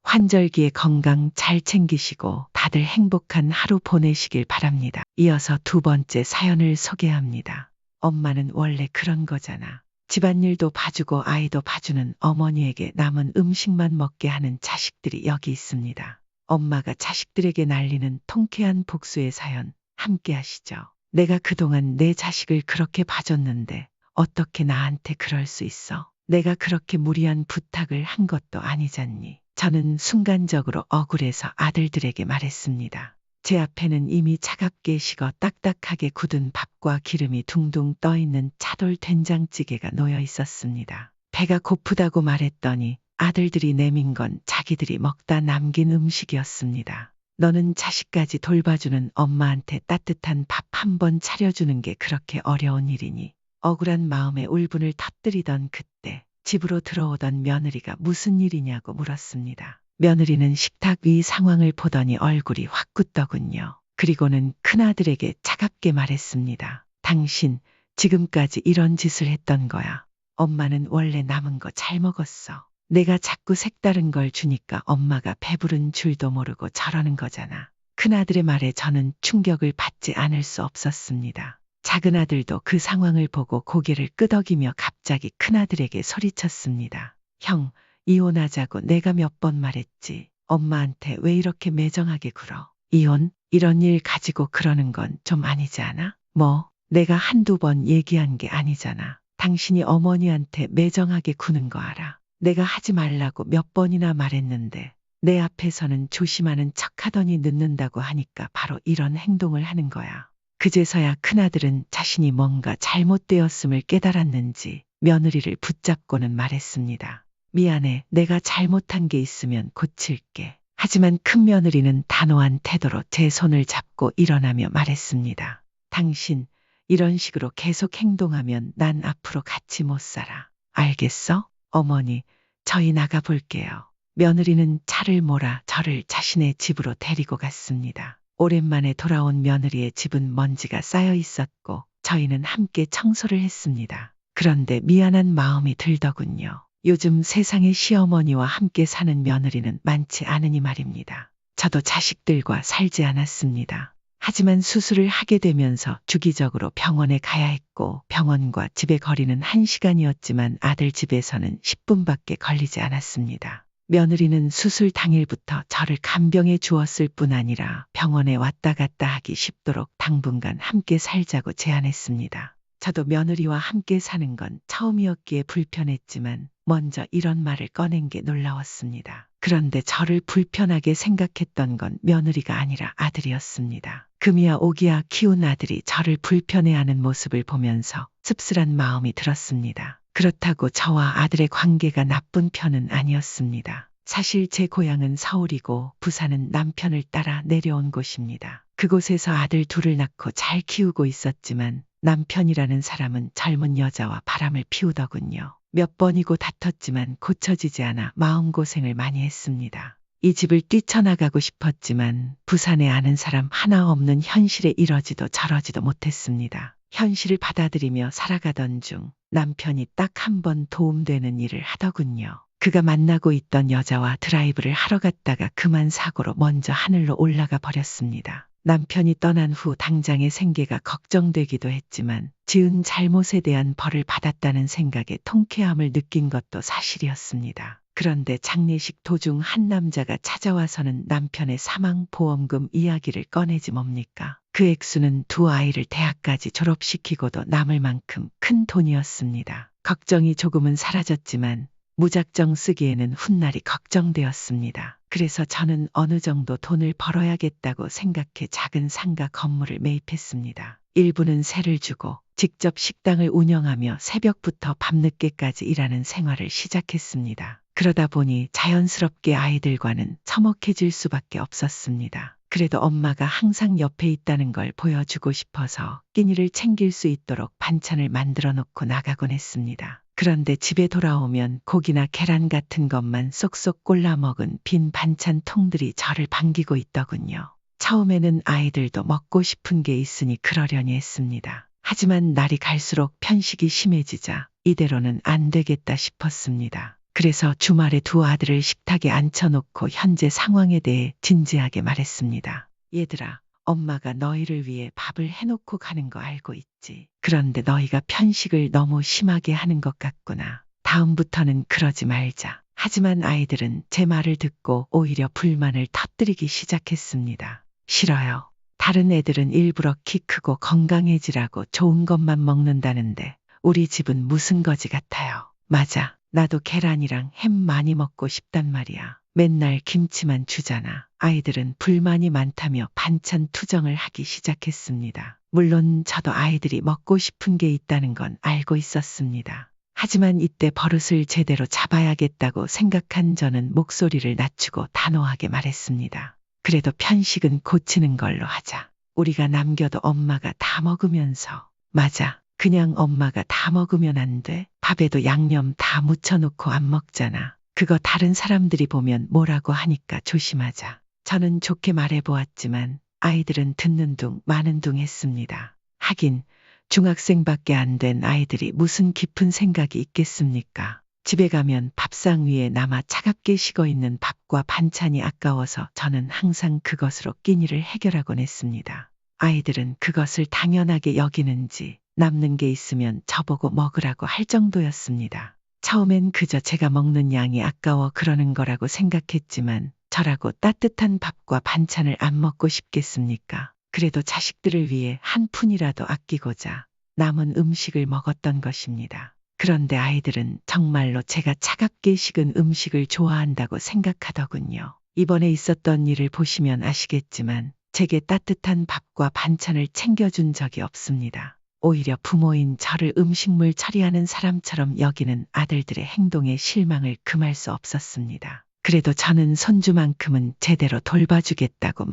A: 환절기에 건강 잘 챙기시고 다들 행복한 하루 보내시길 바랍니다. 이어서 두 번째 사연을 소개합니다. 엄마는 원래 그런 거잖아. 집안일도 봐주고 아이도 봐주는 어머니에게 남은 음식만 먹게 하는 자식들이 여기 있습니다. 엄마가 자식들에게 날리는 통쾌한 복수의 사연 함께 하시죠. 내가 그동안 내 자식을 그렇게 봐줬는데 어떻게 나한테 그럴 수 있어? 내가 그렇게 무리한 부탁을 한 것도 아니잖니. 저는 순간적으로 억울해서 아들들에게 말했습니다. 제 앞에는 이미 차갑게 식어 딱딱하게 굳은 밥과 기름이 둥둥 떠있는 차돌 된장찌개가 놓여 있었습니다. 배가 고프다고 말했더니 아들들이 내민 건 자기들이 먹다 남긴 음식이었습니다. 너는 자식까지 돌봐주는 엄마한테 따뜻한 밥 한 번 차려주는 게 그렇게 어려운 일이니. 억울한 마음에 울분을 터뜨리던 그때 집으로 들어오던 며느리가 무슨 일이냐고 물었습니다. 며느리는 식탁 위 상황을 보더니 얼굴이 확 굳더군요. 그리고는 큰아들에게 차갑게 말했습니다. 당신 지금까지 이런 짓을 했던 거야. 엄마는 원래 남은 거 잘 먹었어. 내가 자꾸 색다른 걸 주니까 엄마가 배부른 줄도 모르고 저러는 거잖아. 큰아들의 말에 저는 충격을 받지 않을 수 없었습니다. 작은 아들도 그 상황을 보고 고개를 끄덕이며 갑자기 큰아들에게 소리쳤습니다. 형, 이혼하자고 내가 몇 번 말했지. 엄마한테 왜 이렇게 매정하게 굴어? 이혼? 이런 일 가지고 그러는 건 좀 아니지 않아? 뭐, 내가 한두 번 얘기한 게 아니잖아. 당신이 어머니한테 매정하게 구는 거 알아. 내가 하지 말라고 몇 번이나 말했는데 내 앞에서는 조심하는 척하더니 늦는다고 하니까 바로 이런 행동을 하는 거야. 그제서야 큰아들은 자신이 뭔가 잘못되었음을 깨달았는지 며느리를 붙잡고는 말했습니다. 미안해, 내가 잘못한 게 있으면 고칠게. 하지만 큰며느리는 단호한 태도로 제 손을 잡고 일어나며 말했습니다. 당신, 이런 식으로 계속 행동하면 난 앞으로 같이 못 살아. 알겠어? 어머니, 저희 나가 볼게요. 며느리는 차를 몰아 저를 자신의 집으로 데리고 갔습니다. 오랜만에 돌아온 며느리의 집은 먼지가 쌓여 있었고 저희는 함께 청소를 했습니다. 그런데 미안한 마음이 들더군요. 요즘 세상에 시어머니와 함께 사는 며느리는 많지 않으니 말입니다. 저도 자식들과 살지 않았습니다. 하지만 수술을 하게 되면서 주기적으로 병원에 가야 했고 병원과 집의 거리는 1시간이었지만 아들 집에서는 10분밖에 걸리지 않았습니다. 며느리는 수술 당일부터 저를 간병해 주었을 뿐 아니라 병원에 왔다 갔다 하기 쉽도록 당분간 함께 살자고 제안했습니다. 저도 며느리와 함께 사는 건 처음이었기에 불편했지만 먼저 이런 말을 꺼낸 게 놀라웠습니다. 그런데 저를 불편하게 생각했던 건 며느리가 아니라 아들이었습니다. 금이야 오기야 키운 아들이 저를 불편해하는 모습을 보면서 씁쓸한 마음이 들었습니다. 그렇다고 저와 아들의 관계가 나쁜 편은 아니었습니다. 사실 제 고향은 서울이고 부산은 남편을 따라 내려온 곳입니다. 그곳에서 아들 둘을 낳고 잘 키우고 있었지만 남편이라는 사람은 젊은 여자와 바람을 피우더군요. 몇 번이고 다퉜지만 고쳐지지 않아 마음고생을 많이 했습니다. 이 집을 뛰쳐나가고 싶었지만 부산에 아는 사람 하나 없는 현실에 이러지도 저러지도 못했습니다. 현실을 받아들이며 살아가던 중 남편이 딱 한 번 도움되는 일을 하더군요. 그가 만나고 있던 여자와 드라이브를 하러 갔다가 그만 사고로 먼저 하늘로 올라가 버렸습니다. 남편이 떠난 후 당장의 생계가 걱정되기도 했지만 지은 잘못에 대한 벌을 받았다는 생각에 통쾌함을 느낀 것도 사실이었습니다. 그런데 장례식 도중 한 남자가 찾아와서는 남편의 사망보험금 이야기를 꺼내지 뭡니까? 그 액수는 두 아이를 대학까지 졸업시키고도 남을 만큼 큰 돈이었습니다. 걱정이 조금은 사라졌지만 무작정 쓰기에는 훗날이 걱정되었습니다. 그래서 저는 어느 정도 돈을 벌어야겠다고 생각해 작은 상가 건물을 매입했습니다. 일부는 세를 주고 직접 식당을 운영하며 새벽부터 밤늦게까지 일하는 생활을 시작했습니다. 그러다 보니 자연스럽게 아이들과는 서먹해질 수밖에 없었습니다. 그래도 엄마가 항상 옆에 있다는 걸 보여주고 싶어서 끼니를 챙길 수 있도록 반찬을 만들어 놓고 나가곤 했습니다. 그런데 집에 돌아오면 고기나 계란 같은 것만 쏙쏙 골라 먹은 빈 반찬 통들이 저를 반기고 있더군요. 처음에는 아이들도 먹고 싶은 게 있으니 그러려니 했습니다. 하지만 날이 갈수록 편식이 심해지자 이대로는 안 되겠다 싶었습니다. 그래서 주말에 두 아들을 식탁에 앉혀놓고 현재 상황에 대해 진지하게 말했습니다. 얘들아, 엄마가 너희를 위해 밥을 해놓고 가는 거 알고 있지. 그런데 너희가 편식을 너무 심하게 하는 것 같구나. 다음부터는 그러지 말자. 하지만 아이들은 제 말을 듣고 오히려 불만을 터뜨리기 시작했습니다. 싫어요. 다른 애들은 일부러 키 크고 건강해지라고 좋은 것만 먹는다는데 우리 집은 무슨 거지 같아요. 맞아. 나도 계란이랑 햄 많이 먹고 싶단 말이야. 맨날 김치만 주잖아. 아이들은 불만이 많다며 반찬 투정을 하기 시작했습니다. 물론 저도 아이들이 먹고 싶은 게 있다는 건 알고 있었습니다. 하지만 이때 버릇을 제대로 잡아야겠다고 생각한 저는 목소리를 낮추고 단호하게 말했습니다. 그래도 편식은 고치는 걸로 하자. 우리가 남겨도 엄마가 다 먹으면서. 맞아. 그냥 엄마가 다 먹으면 안 돼. 밥에도 양념 다 묻혀놓고 안 먹잖아. 그거 다른 사람들이 보면 뭐라고 하니까 조심하자. 저는 좋게 말해보았지만 아이들은 듣는 둥 마는 둥 했습니다. 하긴 중학생밖에 안 된 아이들이 무슨 깊은 생각이 있겠습니까? 집에 가면 밥상 위에 남아 차갑게 식어 있는 밥과 반찬이 아까워서 저는 항상 그것으로 끼니를 해결하곤 했습니다. 아이들은 그것을 당연하게 여기는지 남는 게 있으면 저보고 먹으라고 할 정도였습니다. 처음엔 그저 제가 먹는 양이 아까워 그러는 거라고 생각했지만 저라고 따뜻한 밥과 반찬을 안 먹고 싶겠습니까? 그래도 자식들을 위해 한 푼이라도 아끼고자 남은 음식을 먹었던 것입니다. 그런데 아이들은 정말로 제가 차갑게 식은 음식을 좋아한다고 생각하더군요. 이번에 있었던 일을 보시면 아시겠지만 제게 따뜻한 밥과 반찬을 챙겨준 적이 없습니다. 오히려 부모인 저를 음식물 처리하는 사람처럼 여기는 아들들의 행동에 실망을 금할 수 없었습니다. 그래도 저는 손주만큼은 제대로 돌봐주겠다고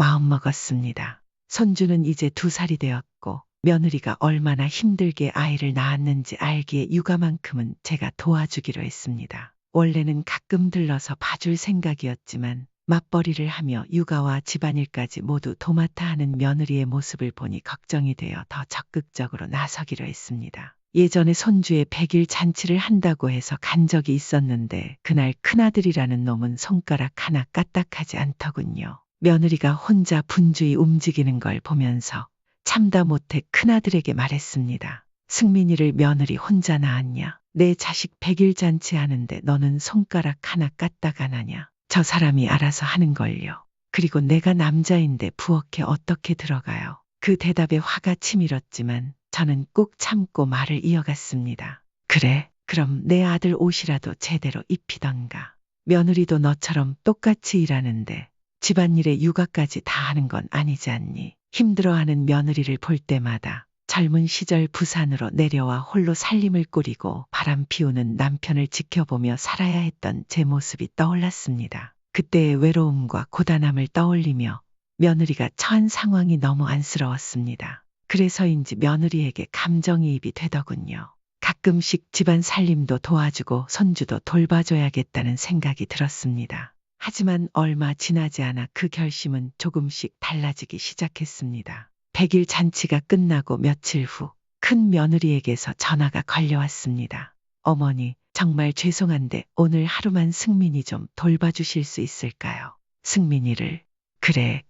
A: 마음먹었습니다. 손주는 이제 2살이 되었고 며느리가 얼마나 힘들게 아이를 낳았는지 알기에 육아만큼은 제가 도와주기로 했습니다. 원래는 가끔 들러서 봐줄 생각이었지만 맞벌이를 하며 육아와 집안일까지 모두 도맡아 하는 며느리의 모습을 보니 걱정이 되어 더 적극적으로 나서기로 했습니다. 예전에 손주의 100일 잔치를 한다고 해서 간 적이 있었는데 그날 큰아들이라는 놈은 손가락 하나 까딱하지 않더군요. 며느리가 혼자 분주히 움직이는 걸 보면서 참다 못해 큰아들에게 말했습니다. 승민이를 며느리 혼자 낳았냐? 내 자식 100일 잔치 하는데 너는 손가락 하나 까딱 안 하냐? 저 사람이 알아서 하는 걸요. 그리고 내가 남자인데 부엌에 어떻게 들어가요? 그 대답에 화가 치밀었지만 저는 꾹 참고 말을 이어갔습니다. 그래, 그럼 내 아들 옷이라도 제대로 입히던가. 며느리도 너처럼 똑같이 일하는데 집안일에 육아까지 다 하는 건 아니지 않니? 힘들어하는 며느리를 볼 때마다 젊은 시절 부산으로 내려와 홀로 살림을 꾸리고 바람 피우는 남편을 지켜보며 살아야 했던 제 모습이 떠올랐습니다. 그때의 외로움과 고단함을 떠올리며 며느리가 처한 상황이 너무 안쓰러웠습니다. 그래서인지 며느리에게 감정이입이 되더군요. 가끔씩 집안 살림도 도와주고 손주도 돌봐줘야겠다는 생각이 들었습니다. 하지만 얼마 지나지 않아 그 결심은 조금씩 달라지기 시작했습니다. 100일 잔치가 끝나고 며칠 후 큰 며느리에게서 전화가 걸려왔습니다. 어머니, 정말 죄송한데 오늘 하루만 승민이 좀 돌봐주실 수 있을까요? 승민이를. 그래.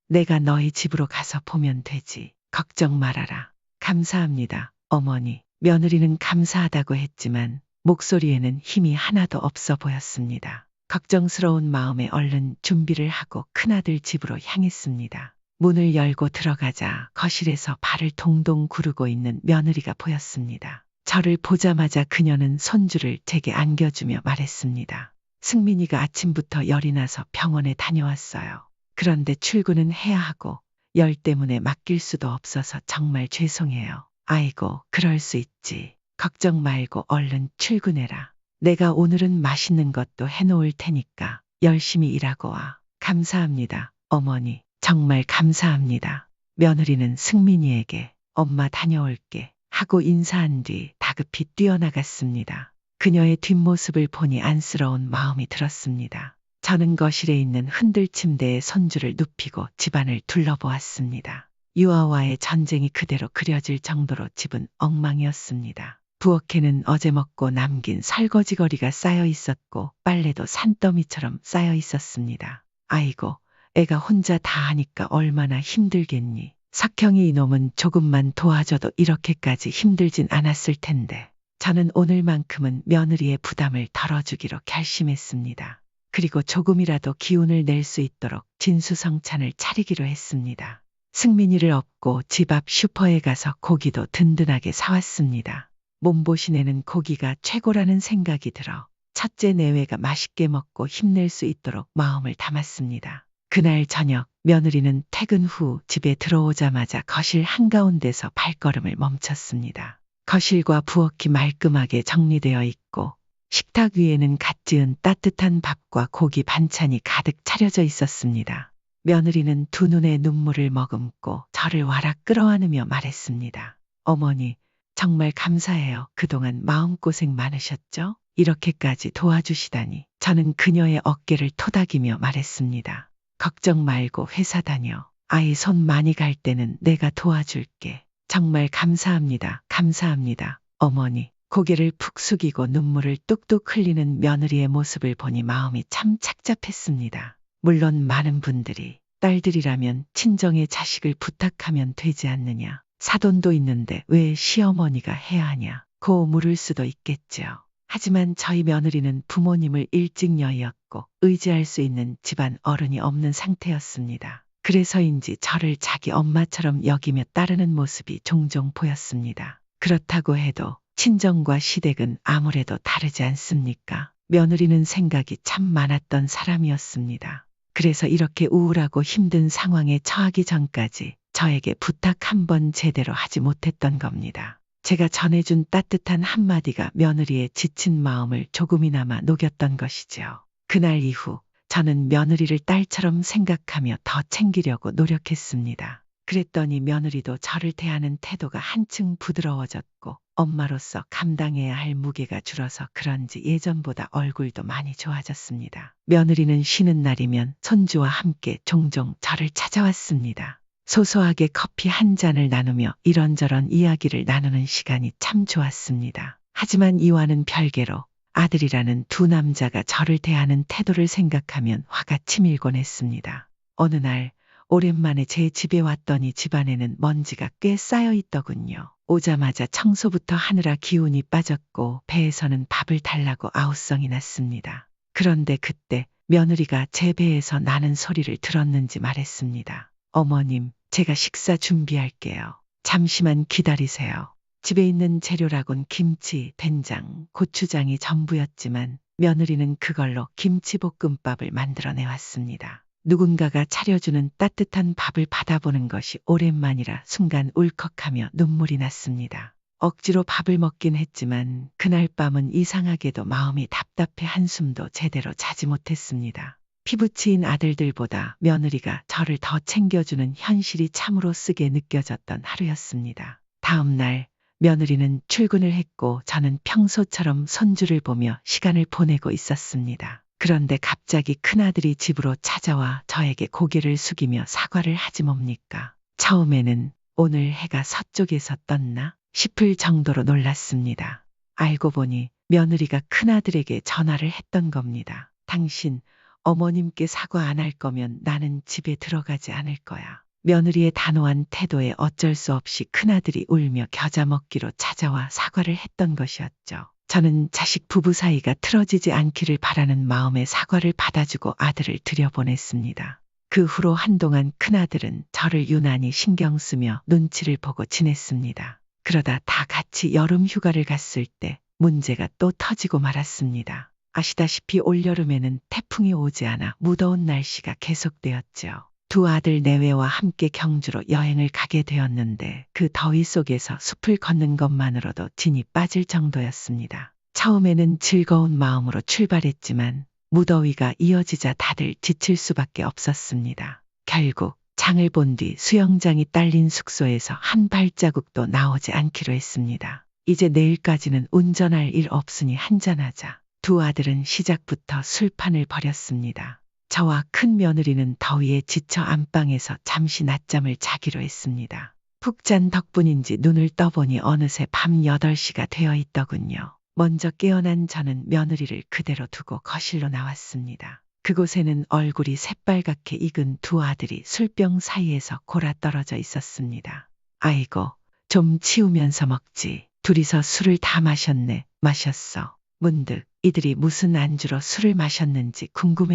A: 내가 너희 집으로 가서 보면 되지. 걱정 말아라. 감사합니다, 어머니. 며느리는 감사하다고 했지만 목소리에는 힘이 하나도 없어 보였습니다. 걱정스러운 마음에 얼른 준비를 하고 큰아들 집으로 향했습니다. 문을 열고 들어가자 거실에서 발을 동동 구르고 있는 며느리가 보였습니다. 저를 보자마자 그녀는 손주를 제게 안겨주며 말했습니다. 승민이가 아침부터 열이 나서 병원에 다녀왔어요. 그런데 출근은 해야 하고 열 때문에 맡길 수도 없어서 정말 죄송해요. 아이고, 그럴 수 있지. 걱정 말고 얼른 출근해라. 내가 오늘은 맛있는 것도 해놓을 테니까 열심히 일하고 와. 감사합니다, 어머니. 정말 감사합니다. 며느리는 승민이에게 엄마 다녀올게 하고 인사한 뒤 다급히 뛰어나갔습니다. 그녀의 뒷모습을 보니 안쓰러운 마음이 들었습니다. 저는 거실에 있는 흔들 침대에 손주를 눕히고 집안을 둘러보았습니다. 유아와의 전쟁이 그대로 그려질 정도로 집은 엉망이었습니다. 부엌에는 어제 먹고 남긴 설거지거리가 쌓여 있었고 빨래도 산더미처럼 쌓여 있었습니다. 아이고, 애가 혼자 다 하니까 얼마나 힘들겠니. 석형이 이놈은 조금만 도와줘도 이렇게까지 힘들진 않았을 텐데. 저는 오늘만큼은 며느리의 부담을 덜어주기로 결심했습니다. 그리고 조금이라도 기운을 낼 수 있도록 진수성찬을 차리기로 했습니다. 승민이를 업고 집 앞 슈퍼에 가서 고기도 든든하게 사왔습니다. 몸보신에는 고기가 최고라는 생각이 들어 첫째 내외가 맛있게 먹고 힘낼 수 있도록 마음을 담았습니다. 그날 저녁 며느리는 퇴근 후 집에 들어오자마자 거실 한가운데서 발걸음을 멈췄습니다. 거실과 부엌이 말끔하게 정리되어 있고 식탁 위에는 갓 지은 따뜻한 밥과 고기 반찬이 가득 차려져 있었습니다. 며느리는 두 눈에 눈물을 머금고 저를 와락 끌어안으며 말했습니다. 어머니, 정말 감사해요. 그동안 마음고생 많으셨죠? 이렇게까지 도와주시다니. 저는 그녀의 어깨를 토닥이며 말했습니다. 걱정 말고 회사 다녀. 아이 손 많이 갈 때는 내가 도와줄게. 정말 감사합니다. 감사합니다. 어머니. 고개를 푹 숙이고 눈물을 뚝뚝 흘리는 며느리의 모습을 보니 마음이 참 착잡했습니다. 물론 많은 분들이 딸들이라면 친정의 자식을 부탁하면 되지 않느냐. 사돈도 있는데 왜 시어머니가 해야 하냐. 고 물을 수도 있겠죠. 하지만 저희 며느리는 부모님을 일찍 여의었고 의지할 수 있는 집안 어른이 없는 상태였습니다. 그래서인지 저를 자기 엄마처럼 여기며 따르는 모습이 종종 보였습니다. 그렇다고 해도 친정과 시댁은 아무래도 다르지 않습니까? 며느리는 생각이 참 많았던 사람이었습니다. 그래서 이렇게 우울하고 힘든 상황에 처하기 전까지 저에게 부탁 한 번 제대로 하지 못했던 겁니다. 제가 전해준 따뜻한 한마디가 며느리의 지친 마음을 조금이나마 녹였던 것이죠. 그날 이후 저는 며느리를 딸처럼 생각하며 더 챙기려고 노력했습니다. 그랬더니 며느리도 저를 대하는 태도가 한층 부드러워졌고 엄마로서 감당해야 할 무게가 줄어서 그런지 예전보다 얼굴도 많이 좋아졌습니다. 며느리는 쉬는 날이면 손주와 함께 종종 저를 찾아왔습니다. 소소하게 커피 한 잔을 나누며 이런저런 이야기를 나누는 시간이 참 좋았습니다. 하지만 이와는 별개로 아들이라는 두 남자가 저를 대하는 태도를 생각하면 화가 치밀곤 했습니다. 어느 날 오랜만에 제 집에 왔더니 집안에는 먼지가 꽤 쌓여 있더군요. 오자마자 청소부터 하느라 기운이 빠졌고 배에서는 밥을 달라고 아우성이 났습니다. 그런데 그때 며느리가 제 배에서 나는 소리를 들었는지 말했습니다. 어머님, 제가 식사 준비할게요. 잠시만 기다리세요. 집에 있는 재료라곤 김치, 된장, 고추장이 전부였지만 며느리는 그걸로 김치볶음밥을 만들어내왔습니다. 누군가가 차려주는 따뜻한 밥을 받아보는 것이 오랜만이라 순간 울컥하며 눈물이 났습니다. 억지로 밥을 먹긴 했지만 그날 밤은 이상하게도 마음이 답답해 한숨도 제대로 자지 못했습니다. 피부치인 아들들보다 며느리가 저를 더 챙겨주는 현실이 참으로 쓰게 느껴졌던 하루였습니다. 다음 날 며느리는 출근을 했고 저는 평소처럼 손주를 보며 시간을 보내고 있었습니다. 그런데 갑자기 큰아들이 집으로 찾아와 저에게 고개를 숙이며 사과를 하지 뭡니까? 처음에는 오늘 해가 서쪽에서 떴나 싶을 정도로 놀랐습니다. 알고 보니 며느리가 큰아들에게 전화를 했던 겁니다. 당신 어머님께 사과 안 할 거면 나는 집에 들어가지 않을 거야. 며느리의 단호한 태도에 어쩔 수 없이 큰아들이 울며 겨자 먹기로 찾아와 사과를 했던 것이었죠. 저는 자식 부부 사이가 틀어지지 않기를 바라는 마음에 사과를 받아주고 아들을 들여보냈습니다. 그 후로 한동안 큰아들은 저를 유난히 신경 쓰며 눈치를 보고 지냈습니다. 그러다 다 같이 여름 휴가를 갔을 때 문제가 또 터지고 말았습니다. 아시다시피 올여름에는 태풍이 오지 않아 무더운 날씨가 계속되었죠. 두 아들 내외와 함께 경주로 여행을 가게 되었는데 그 더위 속에서 숲을 걷는 것만으로도 진이 빠질 정도였습니다. 처음에는 즐거운 마음으로 출발했지만 무더위가 이어지자 다들 지칠 수밖에 없었습니다. 결국 장을 본 뒤 수영장이 딸린 숙소에서 한 발자국도 나오지 않기로 했습니다. 이제 내일까지는 운전할 일 없으니 한잔하자. 두 아들은 시작부터 술판을 벌였습니다. 저와 큰 며느리는 더위에 지쳐 안방에서 잠시 낮잠을 자기로 했습니다. 푹 잔 덕분인지 눈을 떠보니 어느새 밤 8시가 되어 있더군요. 먼저 깨어난 저는 며느리를 그대로 두고 거실로 나왔습니다. 그곳에는 얼굴이 새빨갛게 익은 두 아들이 술병 사이에서 골아떨어져 있었습니다. 아이고, 좀 치우면서 먹지. 둘이서 술을 다 마셨네. 마셨어. 문득 이들이 무슨 안주로 술을 마셨는지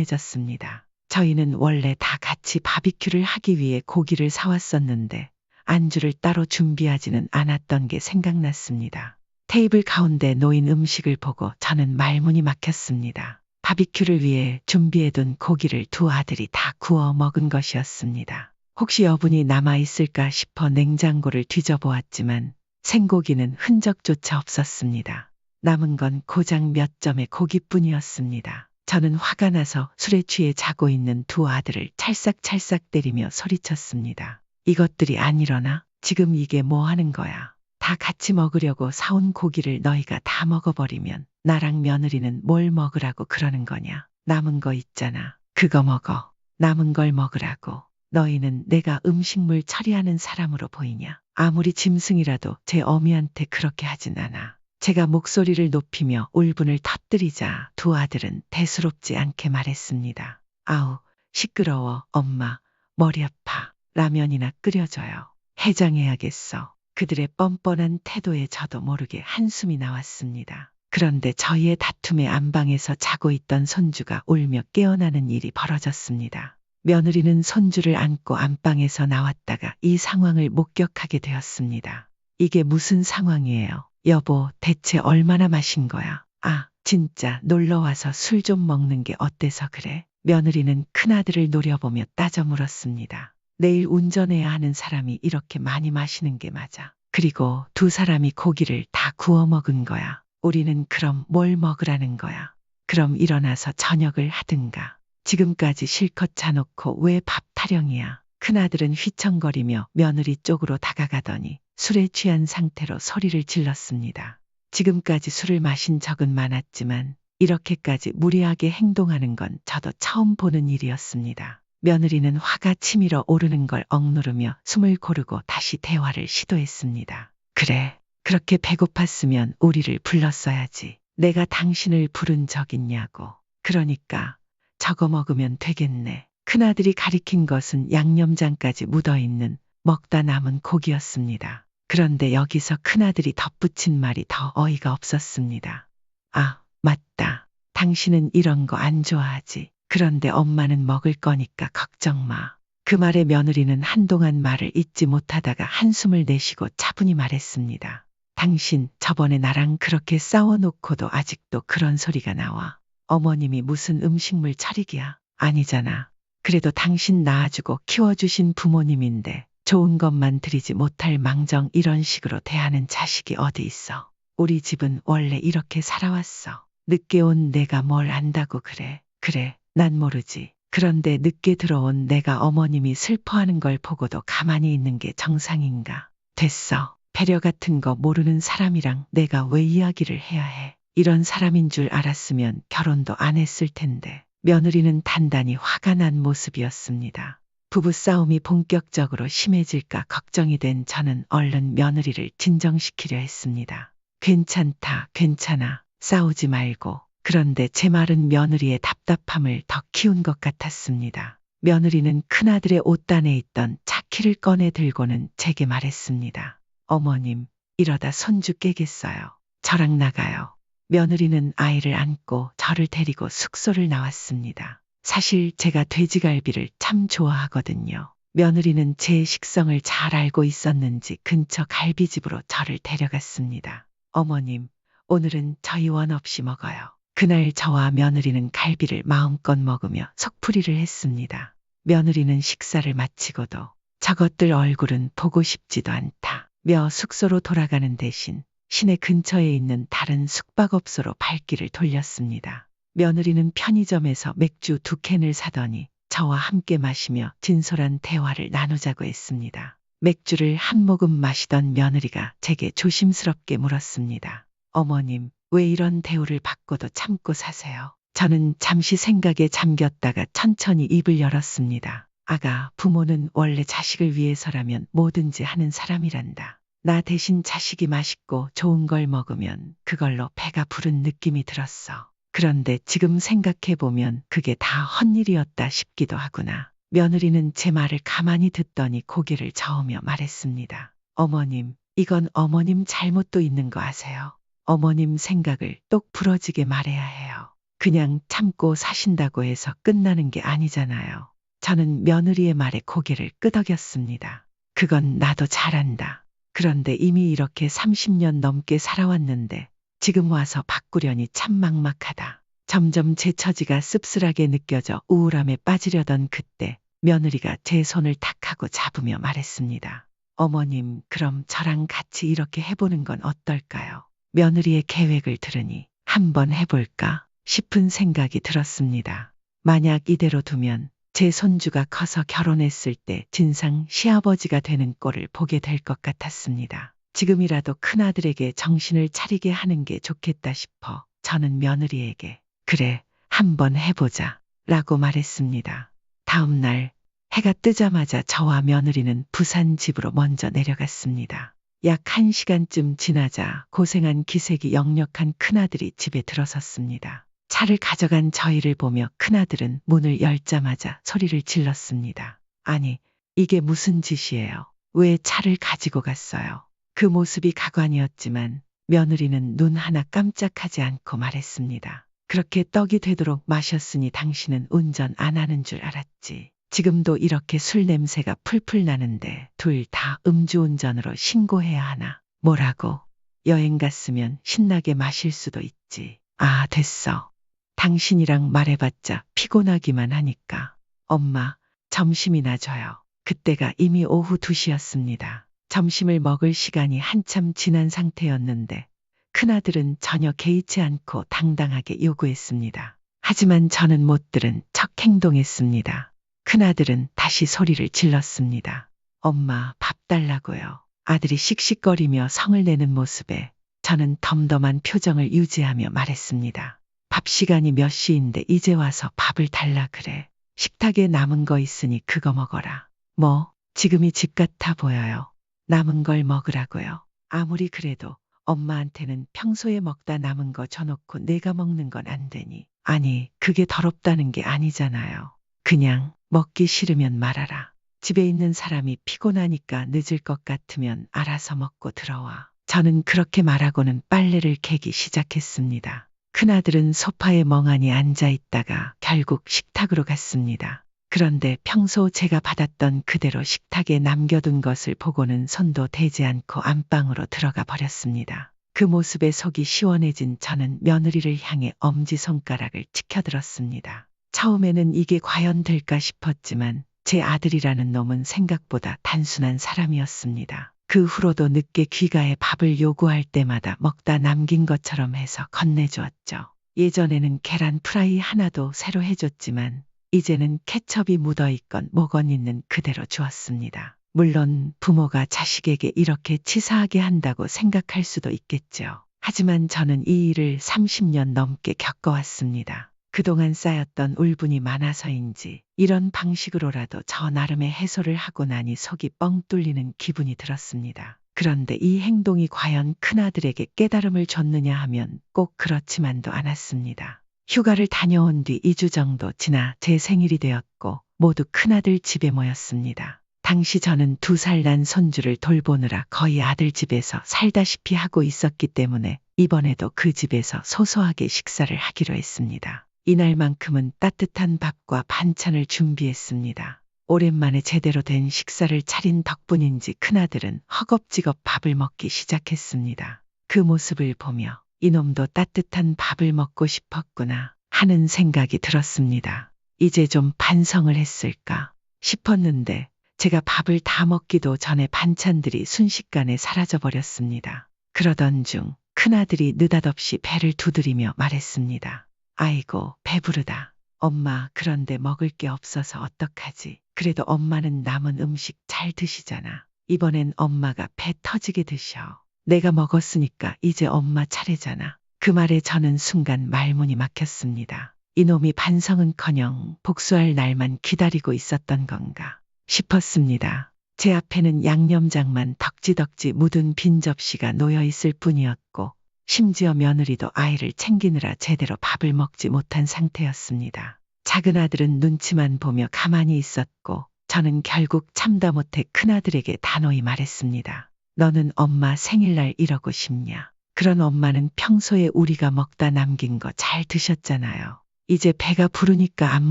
A: 궁금해졌습니다. 저희는 원래 다 같이 바비큐를 하기 위해 고기를 사왔었는데 안주를 따로 준비하지는 않았던 게 생각났습니다. 테이블 가운데 놓인 음식을 보고 저는 말문이 막혔습니다. 바비큐를 위해 준비해둔 고기를 두 아들이 다 구워 먹은 것이었습니다. 혹시 여분이 남아있을까 싶어 냉장고를 뒤져보았지만 생고기는 흔적조차 없었습니다. 남은 건 고작 몇 점의 고기뿐이었습니다. 저는 화가 나서 술에 취해 자고 있는 두 아들을 찰싹찰싹 때리며 소리쳤습니다. 이것들이 안 일어나? 지금 이게 뭐 하는 거야? 다 같이 먹으려고 사온 고기를 너희가 다 먹어버리면 나랑 며느리는 뭘 먹으라고 그러는 거냐? 남은 거 있잖아. 그거 먹어. 남은 걸 먹으라고. 너희는 내가 음식물 처리하는 사람으로 보이냐? 아무리 짐승이라도 제 어미한테 그렇게 하진 않아. 제가 목소리를 높이며 울분을 터뜨리자 두 아들은 대수롭지 않게 말했습니다. 아우, 시끄러워, 엄마. 머리 아파. 라면이나 끓여줘요. 해장해야겠어. 그들의 뻔뻔한 태도에 저도 모르게 한숨이 나왔습니다. 그런데 저희의 다툼의 안방에서 자고 있던 손주가 울며 깨어나는 일이 벌어졌습니다. 며느리는 손주를 안고 안방에서 나왔다가 이 상황을 목격하게 되었습니다. 이게 무슨 상황이에요? 여보, 대체 얼마나 마신 거야? 아, 진짜 놀러와서 술 좀 먹는 게 어때서 그래? 며느리는 큰아들을 노려보며 따져 물었습니다. 내일 운전해야 하는 사람이 이렇게 많이 마시는 게 맞아. 그리고 두 사람이 고기를 다 구워 먹은 거야. 우리는 그럼 뭘 먹으라는 거야? 그럼 일어나서 저녁을 하든가. 지금까지 실컷 자놓고 왜 밥 타령이야? 큰아들은 휘청거리며 며느리 쪽으로 다가가더니 술에 취한 상태로 소리를 질렀습니다. 지금까지 술을 마신 적은 많았지만 이렇게까지 무리하게 행동하는 건 저도 처음 보는 일이었습니다. 며느리는 화가 치밀어 오르는 걸 억누르며 숨을 고르고 다시 대화를 시도했습니다. 그래, 그렇게 배고팠으면 우리를 불렀어야지. 내가 당신을 부른 적 있냐고. 그러니까 저거 먹으면 되겠네. 큰아들이 가리킨 것은 양념장까지 묻어있는 먹다 남은 고기였습니다. 그런데 여기서 큰아들이 덧붙인 말이 더 어이가 없었습니다. 아, 맞다. 당신은 이런 거 안 좋아하지. 그런데 엄마는 먹을 거니까 걱정 마. 그 말에 며느리는 한동안 말을 잇지 못하다가 한숨을 내쉬고 차분히 말했습니다. 당신 저번에 나랑 그렇게 싸워놓고도 아직도 그런 소리가 나와. 어머님이 무슨 음식물 차리기야? 아니잖아. 그래도 당신 낳아주고 키워주신 부모님인데 좋은 것만 드리지 못할 망정 이런 식으로 대하는 자식이 어디 있어. 우리 집은 원래 이렇게 살아왔어. 늦게 온 내가 뭘 안다고 그래. 그래, 난 모르지. 그런데 늦게 들어온 내가 어머님이 슬퍼하는 걸 보고도 가만히 있는 게 정상인가. 됐어. 배려 같은 거 모르는 사람이랑 내가 왜 이야기를 해야 해. 이런 사람인 줄 알았으면 결혼도 안 했을 텐데. 며느리는 단단히 화가 난 모습이었습니다. 부부싸움이 본격적으로 심해질까 걱정이 된 저는 얼른 며느리를 진정시키려 했습니다. 괜찮다, 괜찮아. 싸우지 말고. 그런데 제 말은 며느리의 답답함을 더 키운 것 같았습니다. 며느리는 큰아들의 옷단에 있던 차키를 꺼내 들고는 제게 말했습니다. 어머님, 이러다 손주 깨겠어요. 저랑 나가요. 며느리는 아이를 안고 저를 데리고 숙소를 나왔습니다. 사실 제가 돼지갈비를 참 좋아하거든요. 며느리는 제 식성을 잘 알고 있었는지 근처 갈비집으로 저를 데려갔습니다. 어머님, 오늘은 저희 원 없이 먹어요. 그날 저와 며느리는 갈비를 마음껏 먹으며 속풀이를 했습니다. 며느리는 식사를 마치고도 저것들 얼굴은 보고 싶지도 않다며 숙소로 돌아가는 대신 시내 근처에 있는 다른 숙박업소로 발길을 돌렸습니다. 며느리는 편의점에서 맥주 2캔을 사더니 저와 함께 마시며 진솔한 대화를 나누자고 했습니다. 맥주를 한 모금 마시던 며느리가 제게 조심스럽게 물었습니다. 어머님, 왜 이런 대우를 받고도 참고 사세요? 저는 잠시 생각에 잠겼다가 천천히 입을 열었습니다. 아가, 부모는 원래 자식을 위해서라면 뭐든지 하는 사람이란다. 나 대신 자식이 맛있고 좋은 걸 먹으면 그걸로 배가 부른 느낌이 들었어. 그런데 지금 생각해보면 그게 다 헛일이었다 싶기도 하구나. 며느리는 제 말을 가만히 듣더니 고개를 저으며 말했습니다. 어머님, 이건 어머님 잘못도 있는 거 아세요? 어머님 생각을 똑 부러지게 말해야 해요. 그냥 참고 사신다고 해서 끝나는 게 아니잖아요. 저는 며느리의 말에 고개를 끄덕였습니다. 그건 나도 잘 안다. 그런데 이미 이렇게 30년 넘게 살아왔는데 지금 와서 바꾸려니 참 막막하다. 점점 제 처지가 씁쓸하게 느껴져 우울함에 빠지려던 그때 며느리가 제 손을 탁 하고 잡으며 말했습니다. 어머님, 그럼 저랑 같이 이렇게 해보는 건 어떨까요? 며느리의 계획을 들으니 한번 해볼까 싶은 생각이 들었습니다. 만약 이대로 두면 제 손주가 커서 결혼했을 때 진상 시아버지가 되는 꼴을 보게 될 것 같았습니다. 지금이라도 큰아들에게 정신을 차리게 하는 게 좋겠다 싶어 저는 며느리에게 그래, 한번 해보자 라고 말했습니다. 다음 날 해가 뜨자마자 저와 며느리는 부산 집으로 먼저 내려갔습니다. 약 1시간쯤 지나자 고생한 기색이 역력한 큰아들이 집에 들어섰습니다. 차를 가져간 저희를 보며 큰아들은 문을 열자마자 소리를 질렀습니다. 아니, 이게 무슨 짓이에요? 왜 차를 가지고 갔어요? 그 모습이 가관이었지만 며느리는 눈 하나 깜짝하지 않고 말했습니다. 그렇게 떡이 되도록 마셨으니 당신은 운전 안 하는 줄 알았지. 지금도 이렇게 술 냄새가 풀풀 나는데 둘 다 음주운전으로 신고해야 하나? 뭐라고? 여행 갔으면 신나게 마실 수도 있지. 아, 됐어. 당신이랑 말해봤자 피곤하기만 하니까. 엄마, 점심이나 줘요. 그때가 이미 오후 2시였습니다. 점심을 먹을 시간이 한참 지난 상태였는데 큰아들은 전혀 개의치 않고 당당하게 요구했습니다. 하지만 저는 못 들은 척 행동했습니다. 큰아들은 다시 소리를 질렀습니다. 엄마, 밥 달라고요. 아들이 씩씩거리며 성을 내는 모습에 저는 덤덤한 표정을 유지하며 말했습니다. 밥 시간이 몇 시인데 이제 와서 밥을 달라 그래. 식탁에 남은 거 있으니 그거 먹어라. 뭐, 지금이 집 같아 보여요. 남은 걸 먹으라고요. 아무리 그래도 엄마한테는 평소에 먹다 남은 거 줘놓고 내가 먹는 건 안 되니. 아니, 그게 더럽다는 게 아니잖아요. 그냥 먹기 싫으면 말아라. 집에 있는 사람이 피곤하니까 늦을 것 같으면 알아서 먹고 들어와. 저는 그렇게 말하고는 빨래를 개기 시작했습니다. 큰아들은 소파에 멍하니 앉아 있다가 결국 식탁으로 갔습니다. 그런데 평소 제가 받았던 그대로 식탁에 남겨둔 것을 보고는 손도 대지 않고 안방으로 들어가 버렸습니다. 그 모습에 속이 시원해진 저는 며느리를 향해 엄지손가락을 치켜들었습니다. 처음에는 이게 과연 될까 싶었지만 제 아들이라는 놈은 생각보다 단순한 사람이었습니다. 그 후로도 늦게 귀가해 밥을 요구할 때마다 먹다 남긴 것처럼 해서 건네주었죠. 예전에는 계란 프라이 하나도 새로 해줬지만 이제는 케첩이 묻어있건 뭐건 있는 그대로 주었습니다. 물론 부모가 자식에게 이렇게 치사하게 한다고 생각할 수도 있겠죠. 하지만 저는 이 일을 30년 넘게 겪어왔습니다. 그동안 쌓였던 울분이 많아서인지 이런 방식으로라도 저 나름의 해소를 하고 나니 속이 뻥 뚫리는 기분이 들었습니다. 그런데 이 행동이 과연 큰아들에게 깨달음을 줬느냐 하면 꼭 그렇지만도 않았습니다. 휴가를 다녀온 뒤 2주 정도 지나 제 생일이 되었고 모두 큰아들 집에 모였습니다. 당시 저는 2살 난 손주를 돌보느라 거의 아들 집에서 살다시피 하고 있었기 때문에 이번에도 그 집에서 소소하게 식사를 하기로 했습니다. 이날만큼은 따뜻한 밥과 반찬을 준비했습니다. 오랜만에 제대로 된 식사를 차린 덕분인지 큰아들은 허겁지겁 밥을 먹기 시작했습니다. 그 모습을 보며 이놈도 따뜻한 밥을 먹고 싶었구나 하는 생각이 들었습니다. 이제 좀 반성을 했을까 싶었는데 제가 밥을 다 먹기도 전에 반찬들이 순식간에 사라져버렸습니다. 그러던 중 큰아들이 느닷없이 배를 두드리며 말했습니다. 아이고, 배부르다. 엄마, 그런데 먹을 게 없어서 어떡하지? 그래도 엄마는 남은 음식 잘 드시잖아. 이번엔 엄마가 배 터지게 드셔. 내가 먹었으니까 이제 엄마 차례잖아. 그 말에 저는 순간 말문이 막혔습니다. 이놈이 반성은커녕 복수할 날만 기다리고 있었던 건가 싶었습니다. 제 앞에는 양념장만 덕지덕지 묻은 빈 접시가 놓여 있을 뿐이었고 심지어 며느리도 아이를 챙기느라 제대로 밥을 먹지 못한 상태였습니다. 작은 아들은 눈치만 보며 가만히 있었고 저는 결국 참다 못해 큰아들에게 단호히 말했습니다. 너는 엄마 생일날 이러고 싶냐? 그런 엄마는 평소에 우리가 먹다 남긴 거 잘 드셨잖아요. 이제 배가 부르니까 안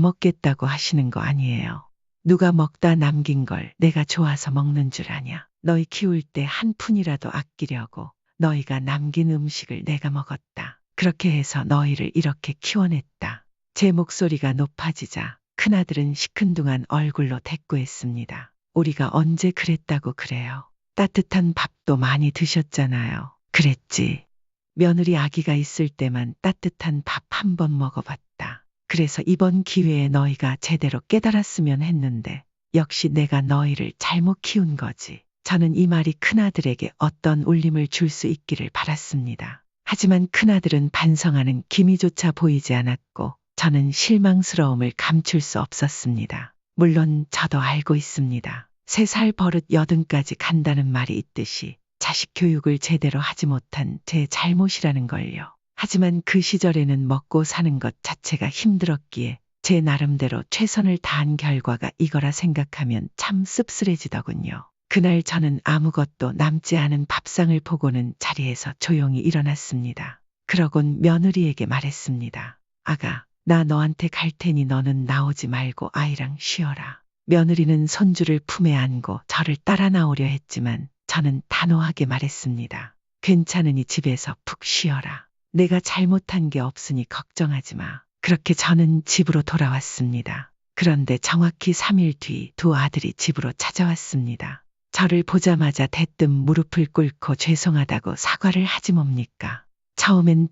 A: 먹겠다고 하시는 거 아니에요. 누가 먹다 남긴 걸 내가 좋아서 먹는 줄 아냐? 너희 키울 때 한 푼이라도 아끼려고 너희가 남긴 음식을 내가 먹었다. 그렇게 해서 너희를 이렇게 키워냈다. 제 목소리가 높아지자 큰아들은 시큰둥한 얼굴로 대꾸했습니다. 우리가 언제 그랬다고 그래요. 따뜻한 밥도 많이 드셨잖아요. 그랬지. 며느리 아기가 있을 때만 따뜻한 밥 한 번 먹어봤다. 그래서 이번 기회에 너희가 제대로 깨달았으면 했는데 역시 내가 너희를 잘못 키운 거지. 저는 이 말이 큰아들에게 어떤 울림을 줄 수 있기를 바랐습니다. 하지만 큰아들은 반성하는 기미조차 보이지 않았고 저는 실망스러움을 감출 수 없었습니다. 물론 저도 알고 있습니다. 3살 버릇 80까지 간다는 말이 있듯이 자식 교육을 제대로 하지 못한 제 잘못이라는 걸요. 하지만 그 시절에는 먹고 사는 것 자체가 힘들었기에 제 나름대로 최선을 다한 결과가 이거라 생각하면 참 씁쓸해지더군요. 그날 저는 아무것도 남지 않은 밥상을 보고는 자리에서 조용히 일어났습니다. 그러곤 며느리에게 말했습니다. 아가, 나 너한테 갈 테니 너는 나오지 말고 아이랑 쉬어라. 며느리는 손주를 품에 안고 저를 따라 나오려 했지만 저는 단호하게 말했습니다. 괜찮으니 집에서 푹 쉬어라. 내가 잘못한 게 없으니 걱정하지 마. 그렇게 저는 집으로 돌아왔습니다. 그런데 정확히 3일 뒤 2 아들이 집으로 찾아왔습니다. 저를 보자마자 대뜸 무릎을 꿇고 죄송하다고 사과를 하지 뭡니까? 처음엔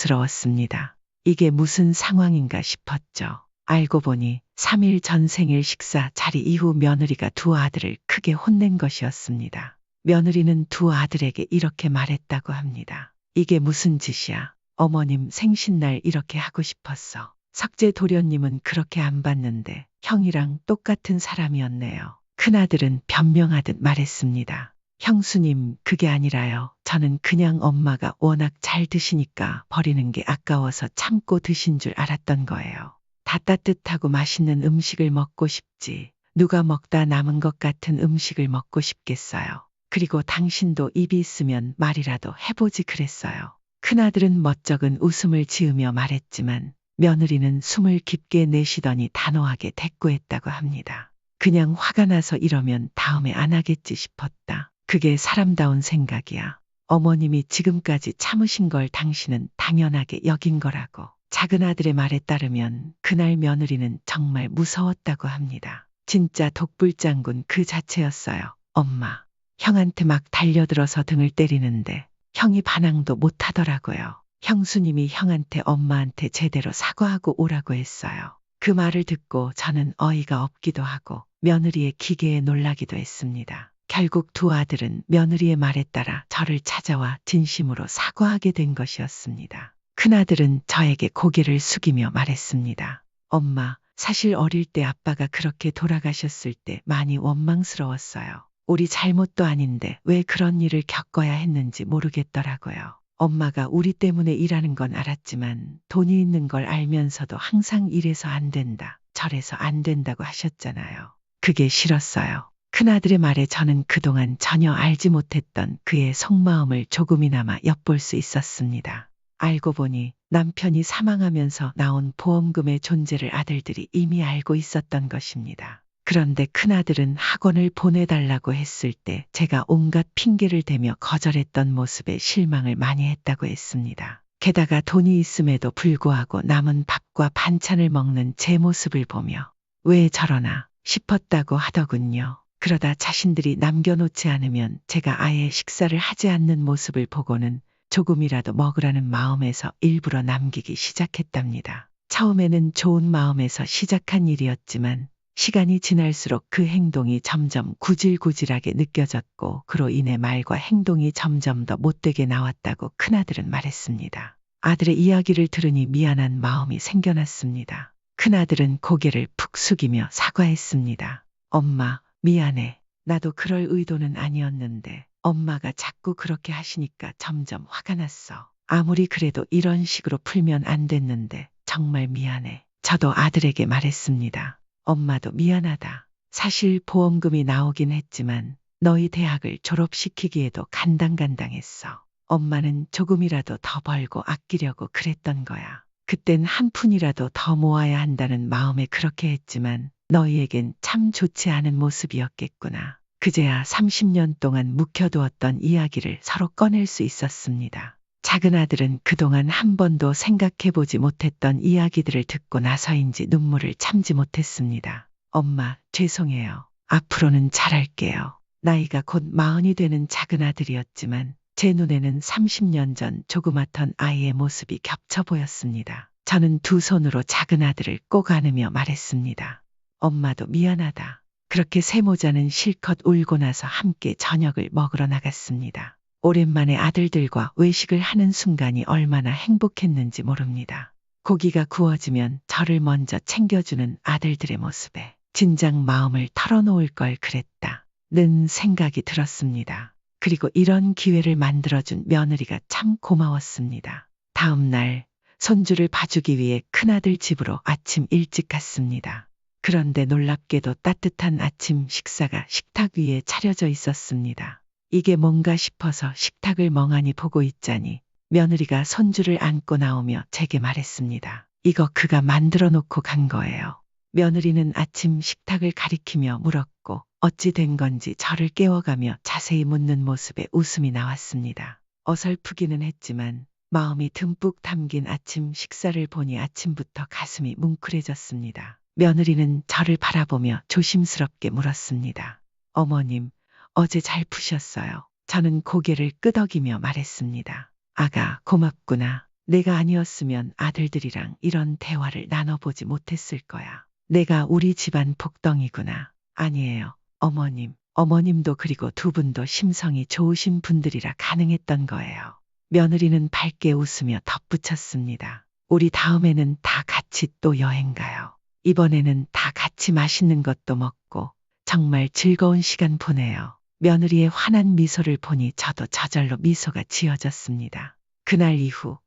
A: 당황스러웠습니다. 이게 무슨 상황인가 싶었죠. 알고 보니 3일 전 생일 식사 자리 이후 며느리가 2 아들을 크게 혼낸 것이었습니다. 며느리는 2 아들에게 이렇게 말했다고 합니다. 이게 무슨 짓이야? 어머님 생신날 이렇게 하고 싶었어. 석재 도련님은 그렇게 안 봤는데 형이랑 똑같은 사람이었네요. 큰아들은 변명하듯 말했습니다. 형수님, 그게 아니라요. 저는 그냥 엄마가 워낙 잘 드시니까 버리는 게 아까워서 참고 드신 줄 알았던 거예요. 다 따뜻하고 맛있는 음식을 먹고 싶지. 누가 먹다 남은 것 같은 음식을 먹고 싶겠어요. 그리고 당신도 입이 있으면 말이라도 해보지 그랬어요. 큰아들은 멋쩍은 웃음을 지으며 말했지만 며느리는 숨을 깊게 내쉬더니 단호하게 대꾸했다고 합니다. 그냥 화가 나서 이러면 다음에 안 하겠지 싶었다. 그게 사람다운 생각이야. 어머님이 지금까지 참으신 걸 당신은 당연하게 여긴 거라고. 작은 아들의 말에 따르면 그날 며느리는 정말 무서웠다고 합니다. 진짜 독불장군 그 자체였어요. 엄마, 형한테 막 달려들어서 등을 때리는데 형이 반항도 못하더라고요. 형수님이 형한테 엄마한테 제대로 사과하고 오라고 했어요. 그 말을 듣고 저는 어이가 없기도 하고 며느리의 기계에 놀라기도 했습니다. 결국 2 아들은 며느리의 말에 따라 저를 찾아와 진심으로 사과하게 된 것이었습니다. 큰아들은 저에게 고개를 숙이며 말했습니다. 엄마, 사실 어릴 때 아빠가 그렇게 돌아가셨을 때 많이 원망스러웠어요. 우리 잘못도 아닌데 왜 그런 일을 겪어야 했는지 모르겠더라고요. 엄마가 우리 때문에 일하는 건 알았지만 돈이 있는 걸 알면서도 항상 이래서 안 된다, 저래서 안 된다고 하셨잖아요. 그게 싫었어요. 큰아들의 말에 저는 그동안 전혀 알지 못했던 그의 속마음을 조금이나마 엿볼 수 있었습니다. 알고 보니 남편이 사망하면서 나온 보험금의 존재를 아들들이 이미 알고 있었던 것입니다. 그런데 큰아들은 학원을 보내달라고 했을 때 제가 온갖 핑계를 대며 거절했던 모습에 실망을 많이 했다고 했습니다. 게다가 돈이 있음에도 불구하고 남은 밥과 반찬을 먹는 제 모습을 보며 왜 저러나 싶었다고 하더군요. 그러다 자신들이 남겨놓지 않으면 제가 아예 식사를 하지 않는 모습을 보고는 조금이라도 먹으라는 마음에서 일부러 남기기 시작했답니다. 처음에는 좋은 마음에서 시작한 일이었지만 시간이 지날수록 그 행동이 점점 구질구질하게 느껴졌고 그로 인해 말과 행동이 점점 더 못되게 나왔다고 큰아들은 말했습니다. 아들의 이야기를 들으니 미안한 마음이 생겨났습니다. 큰아들은 고개를 푹 숙이며 사과했습니다. 엄마, 미안해. 나도 그럴 의도는 아니었는데 엄마가 자꾸 그렇게 하시니까 점점 화가 났어. 아무리 그래도 이런 식으로 풀면 안 됐는데 정말 미안해. 저도 아들에게 말했습니다. 엄마도 미안하다. 사실 보험금이 나오긴 했지만 너희 대학을 졸업시키기에도 간당간당했어. 엄마는 조금이라도 더 벌고 아끼려고 그랬던 거야. 그땐 한 푼이라도 더 모아야 한다는 마음에 그렇게 했지만 너희에겐 참 좋지 않은 모습이었겠구나. 그제야 30년 동안 묵혀두었던 이야기를 서로 꺼낼 수 있었습니다. 작은 아들은 그동안 한 번도 생각해보지 못했던 이야기들을 듣고 나서인지 눈물을 참지 못했습니다. 엄마, 죄송해요. 앞으로는 잘할게요. 나이가 곧 40이 되는 작은 아들이었지만 제 눈에는 30년 전 조그맣던 아이의 모습이 겹쳐 보였습니다. 저는 두 손으로 작은 아들을 꼭 안으며 말했습니다. 엄마도 미안하다. 그렇게 세모자는 실컷 울고 나서 함께 저녁을 먹으러 나갔습니다. 오랜만에 아들들과 외식을 하는 순간이 얼마나 행복했는지 모릅니다. 고기가 구워지면 저를 먼저 챙겨주는 아들들의 모습에 진작 마음을 털어놓을 걸 그랬다는 생각이 들었습니다. 그리고 이런 기회를 만들어준 며느리가 참 고마웠습니다. 다음 날 손주를 봐주기 위해 큰아들 집으로 아침 일찍 갔습니다. 그런데 놀랍게도 따뜻한 아침 식사가 식탁 위에 차려져 있었습니다. 이게 뭔가 싶어서 식탁을 멍하니 보고 있자니 며느리가 손주를 안고 나오며 제게 말했습니다. 이거 그가 만들어 놓고 간 거예요. 며느리는 아침 식탁을 가리키며 물었고 어찌 된 건지 저를 깨워가며 자세히 묻는 모습에 웃음이 나왔습니다. 어설프기는 했지만 마음이 듬뿍 담긴 아침 식사를 보니 아침부터 가슴이 뭉클해졌습니다. 며느리는 저를 바라보며 조심스럽게 물었습니다. 어머님, 어제 잘 푸셨어요. 저는 고개를 끄덕이며 말했습니다. 아가, 고맙구나. 내가 아니었으면 아들들이랑 이런 대화를 나눠보지 못했을 거야. 내가 우리 집안 복덩이구나. 아니에요, 어머님. 어머님도 그리고 두 분도 심성이 좋으신 분들이라 가능했던 거예요. 며느리는 밝게 웃으며 덧붙였습니다. 우리 다음에는 다 같이 또 여행 가요. 이번에는 다 같이 맛있는 것도 먹고 정말 즐거운 시간 보내요. 며느리의 환한 미소를 보니 저도 저절로 미소가 지어졌습니다. 그날 이후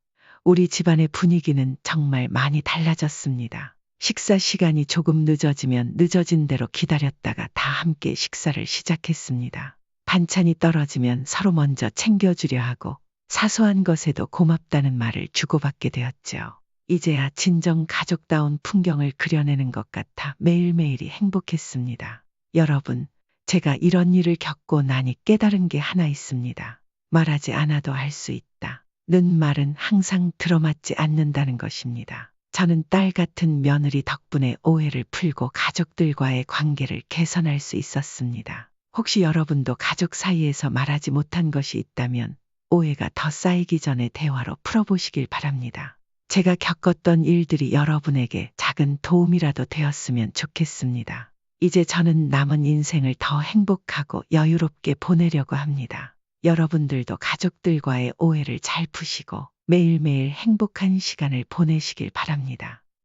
A: 우리 집안의 분위기는 정말 많이 달라졌습니다. 식사 시간이 조금 늦어지면 늦어진 대로 기다렸다가 다 함께 식사를 시작했습니다. 반찬이 떨어지면 서로 먼저 챙겨주려 하고 사소한 것에도 고맙다는 말을 주고받게 되었죠. 이제야 진정 가족다운 풍경을 그려내는 것 같아 매일매일이 행복했습니다. 여러분, 제가 이런 일을 겪고 나니 깨달은 게 하나 있습니다. 말하지 않아도 알 수 있다. 는 말은 항상 들어맞지 않는다는 것입니다. 저는 딸 같은 며느리 덕분에 오해를 풀고 가족들과의 관계를 개선할 수 있었습니다. 혹시 여러분도 가족 사이에서 말하지 못한 것이 있다면 오해가 더 쌓이기 전에 대화로 풀어보시길 바랍니다. 제가 겪었던 일들이 여러분에게 작은 도움이라도 되었으면 좋겠습니다. 이제 저는 남은 인생을 더 행복하고 여유롭게 보내려고 합니다. 여러분들도 가족들과의 오해를 잘 푸시고 매일매일 행복한 시간을 보내시길 바랍니다.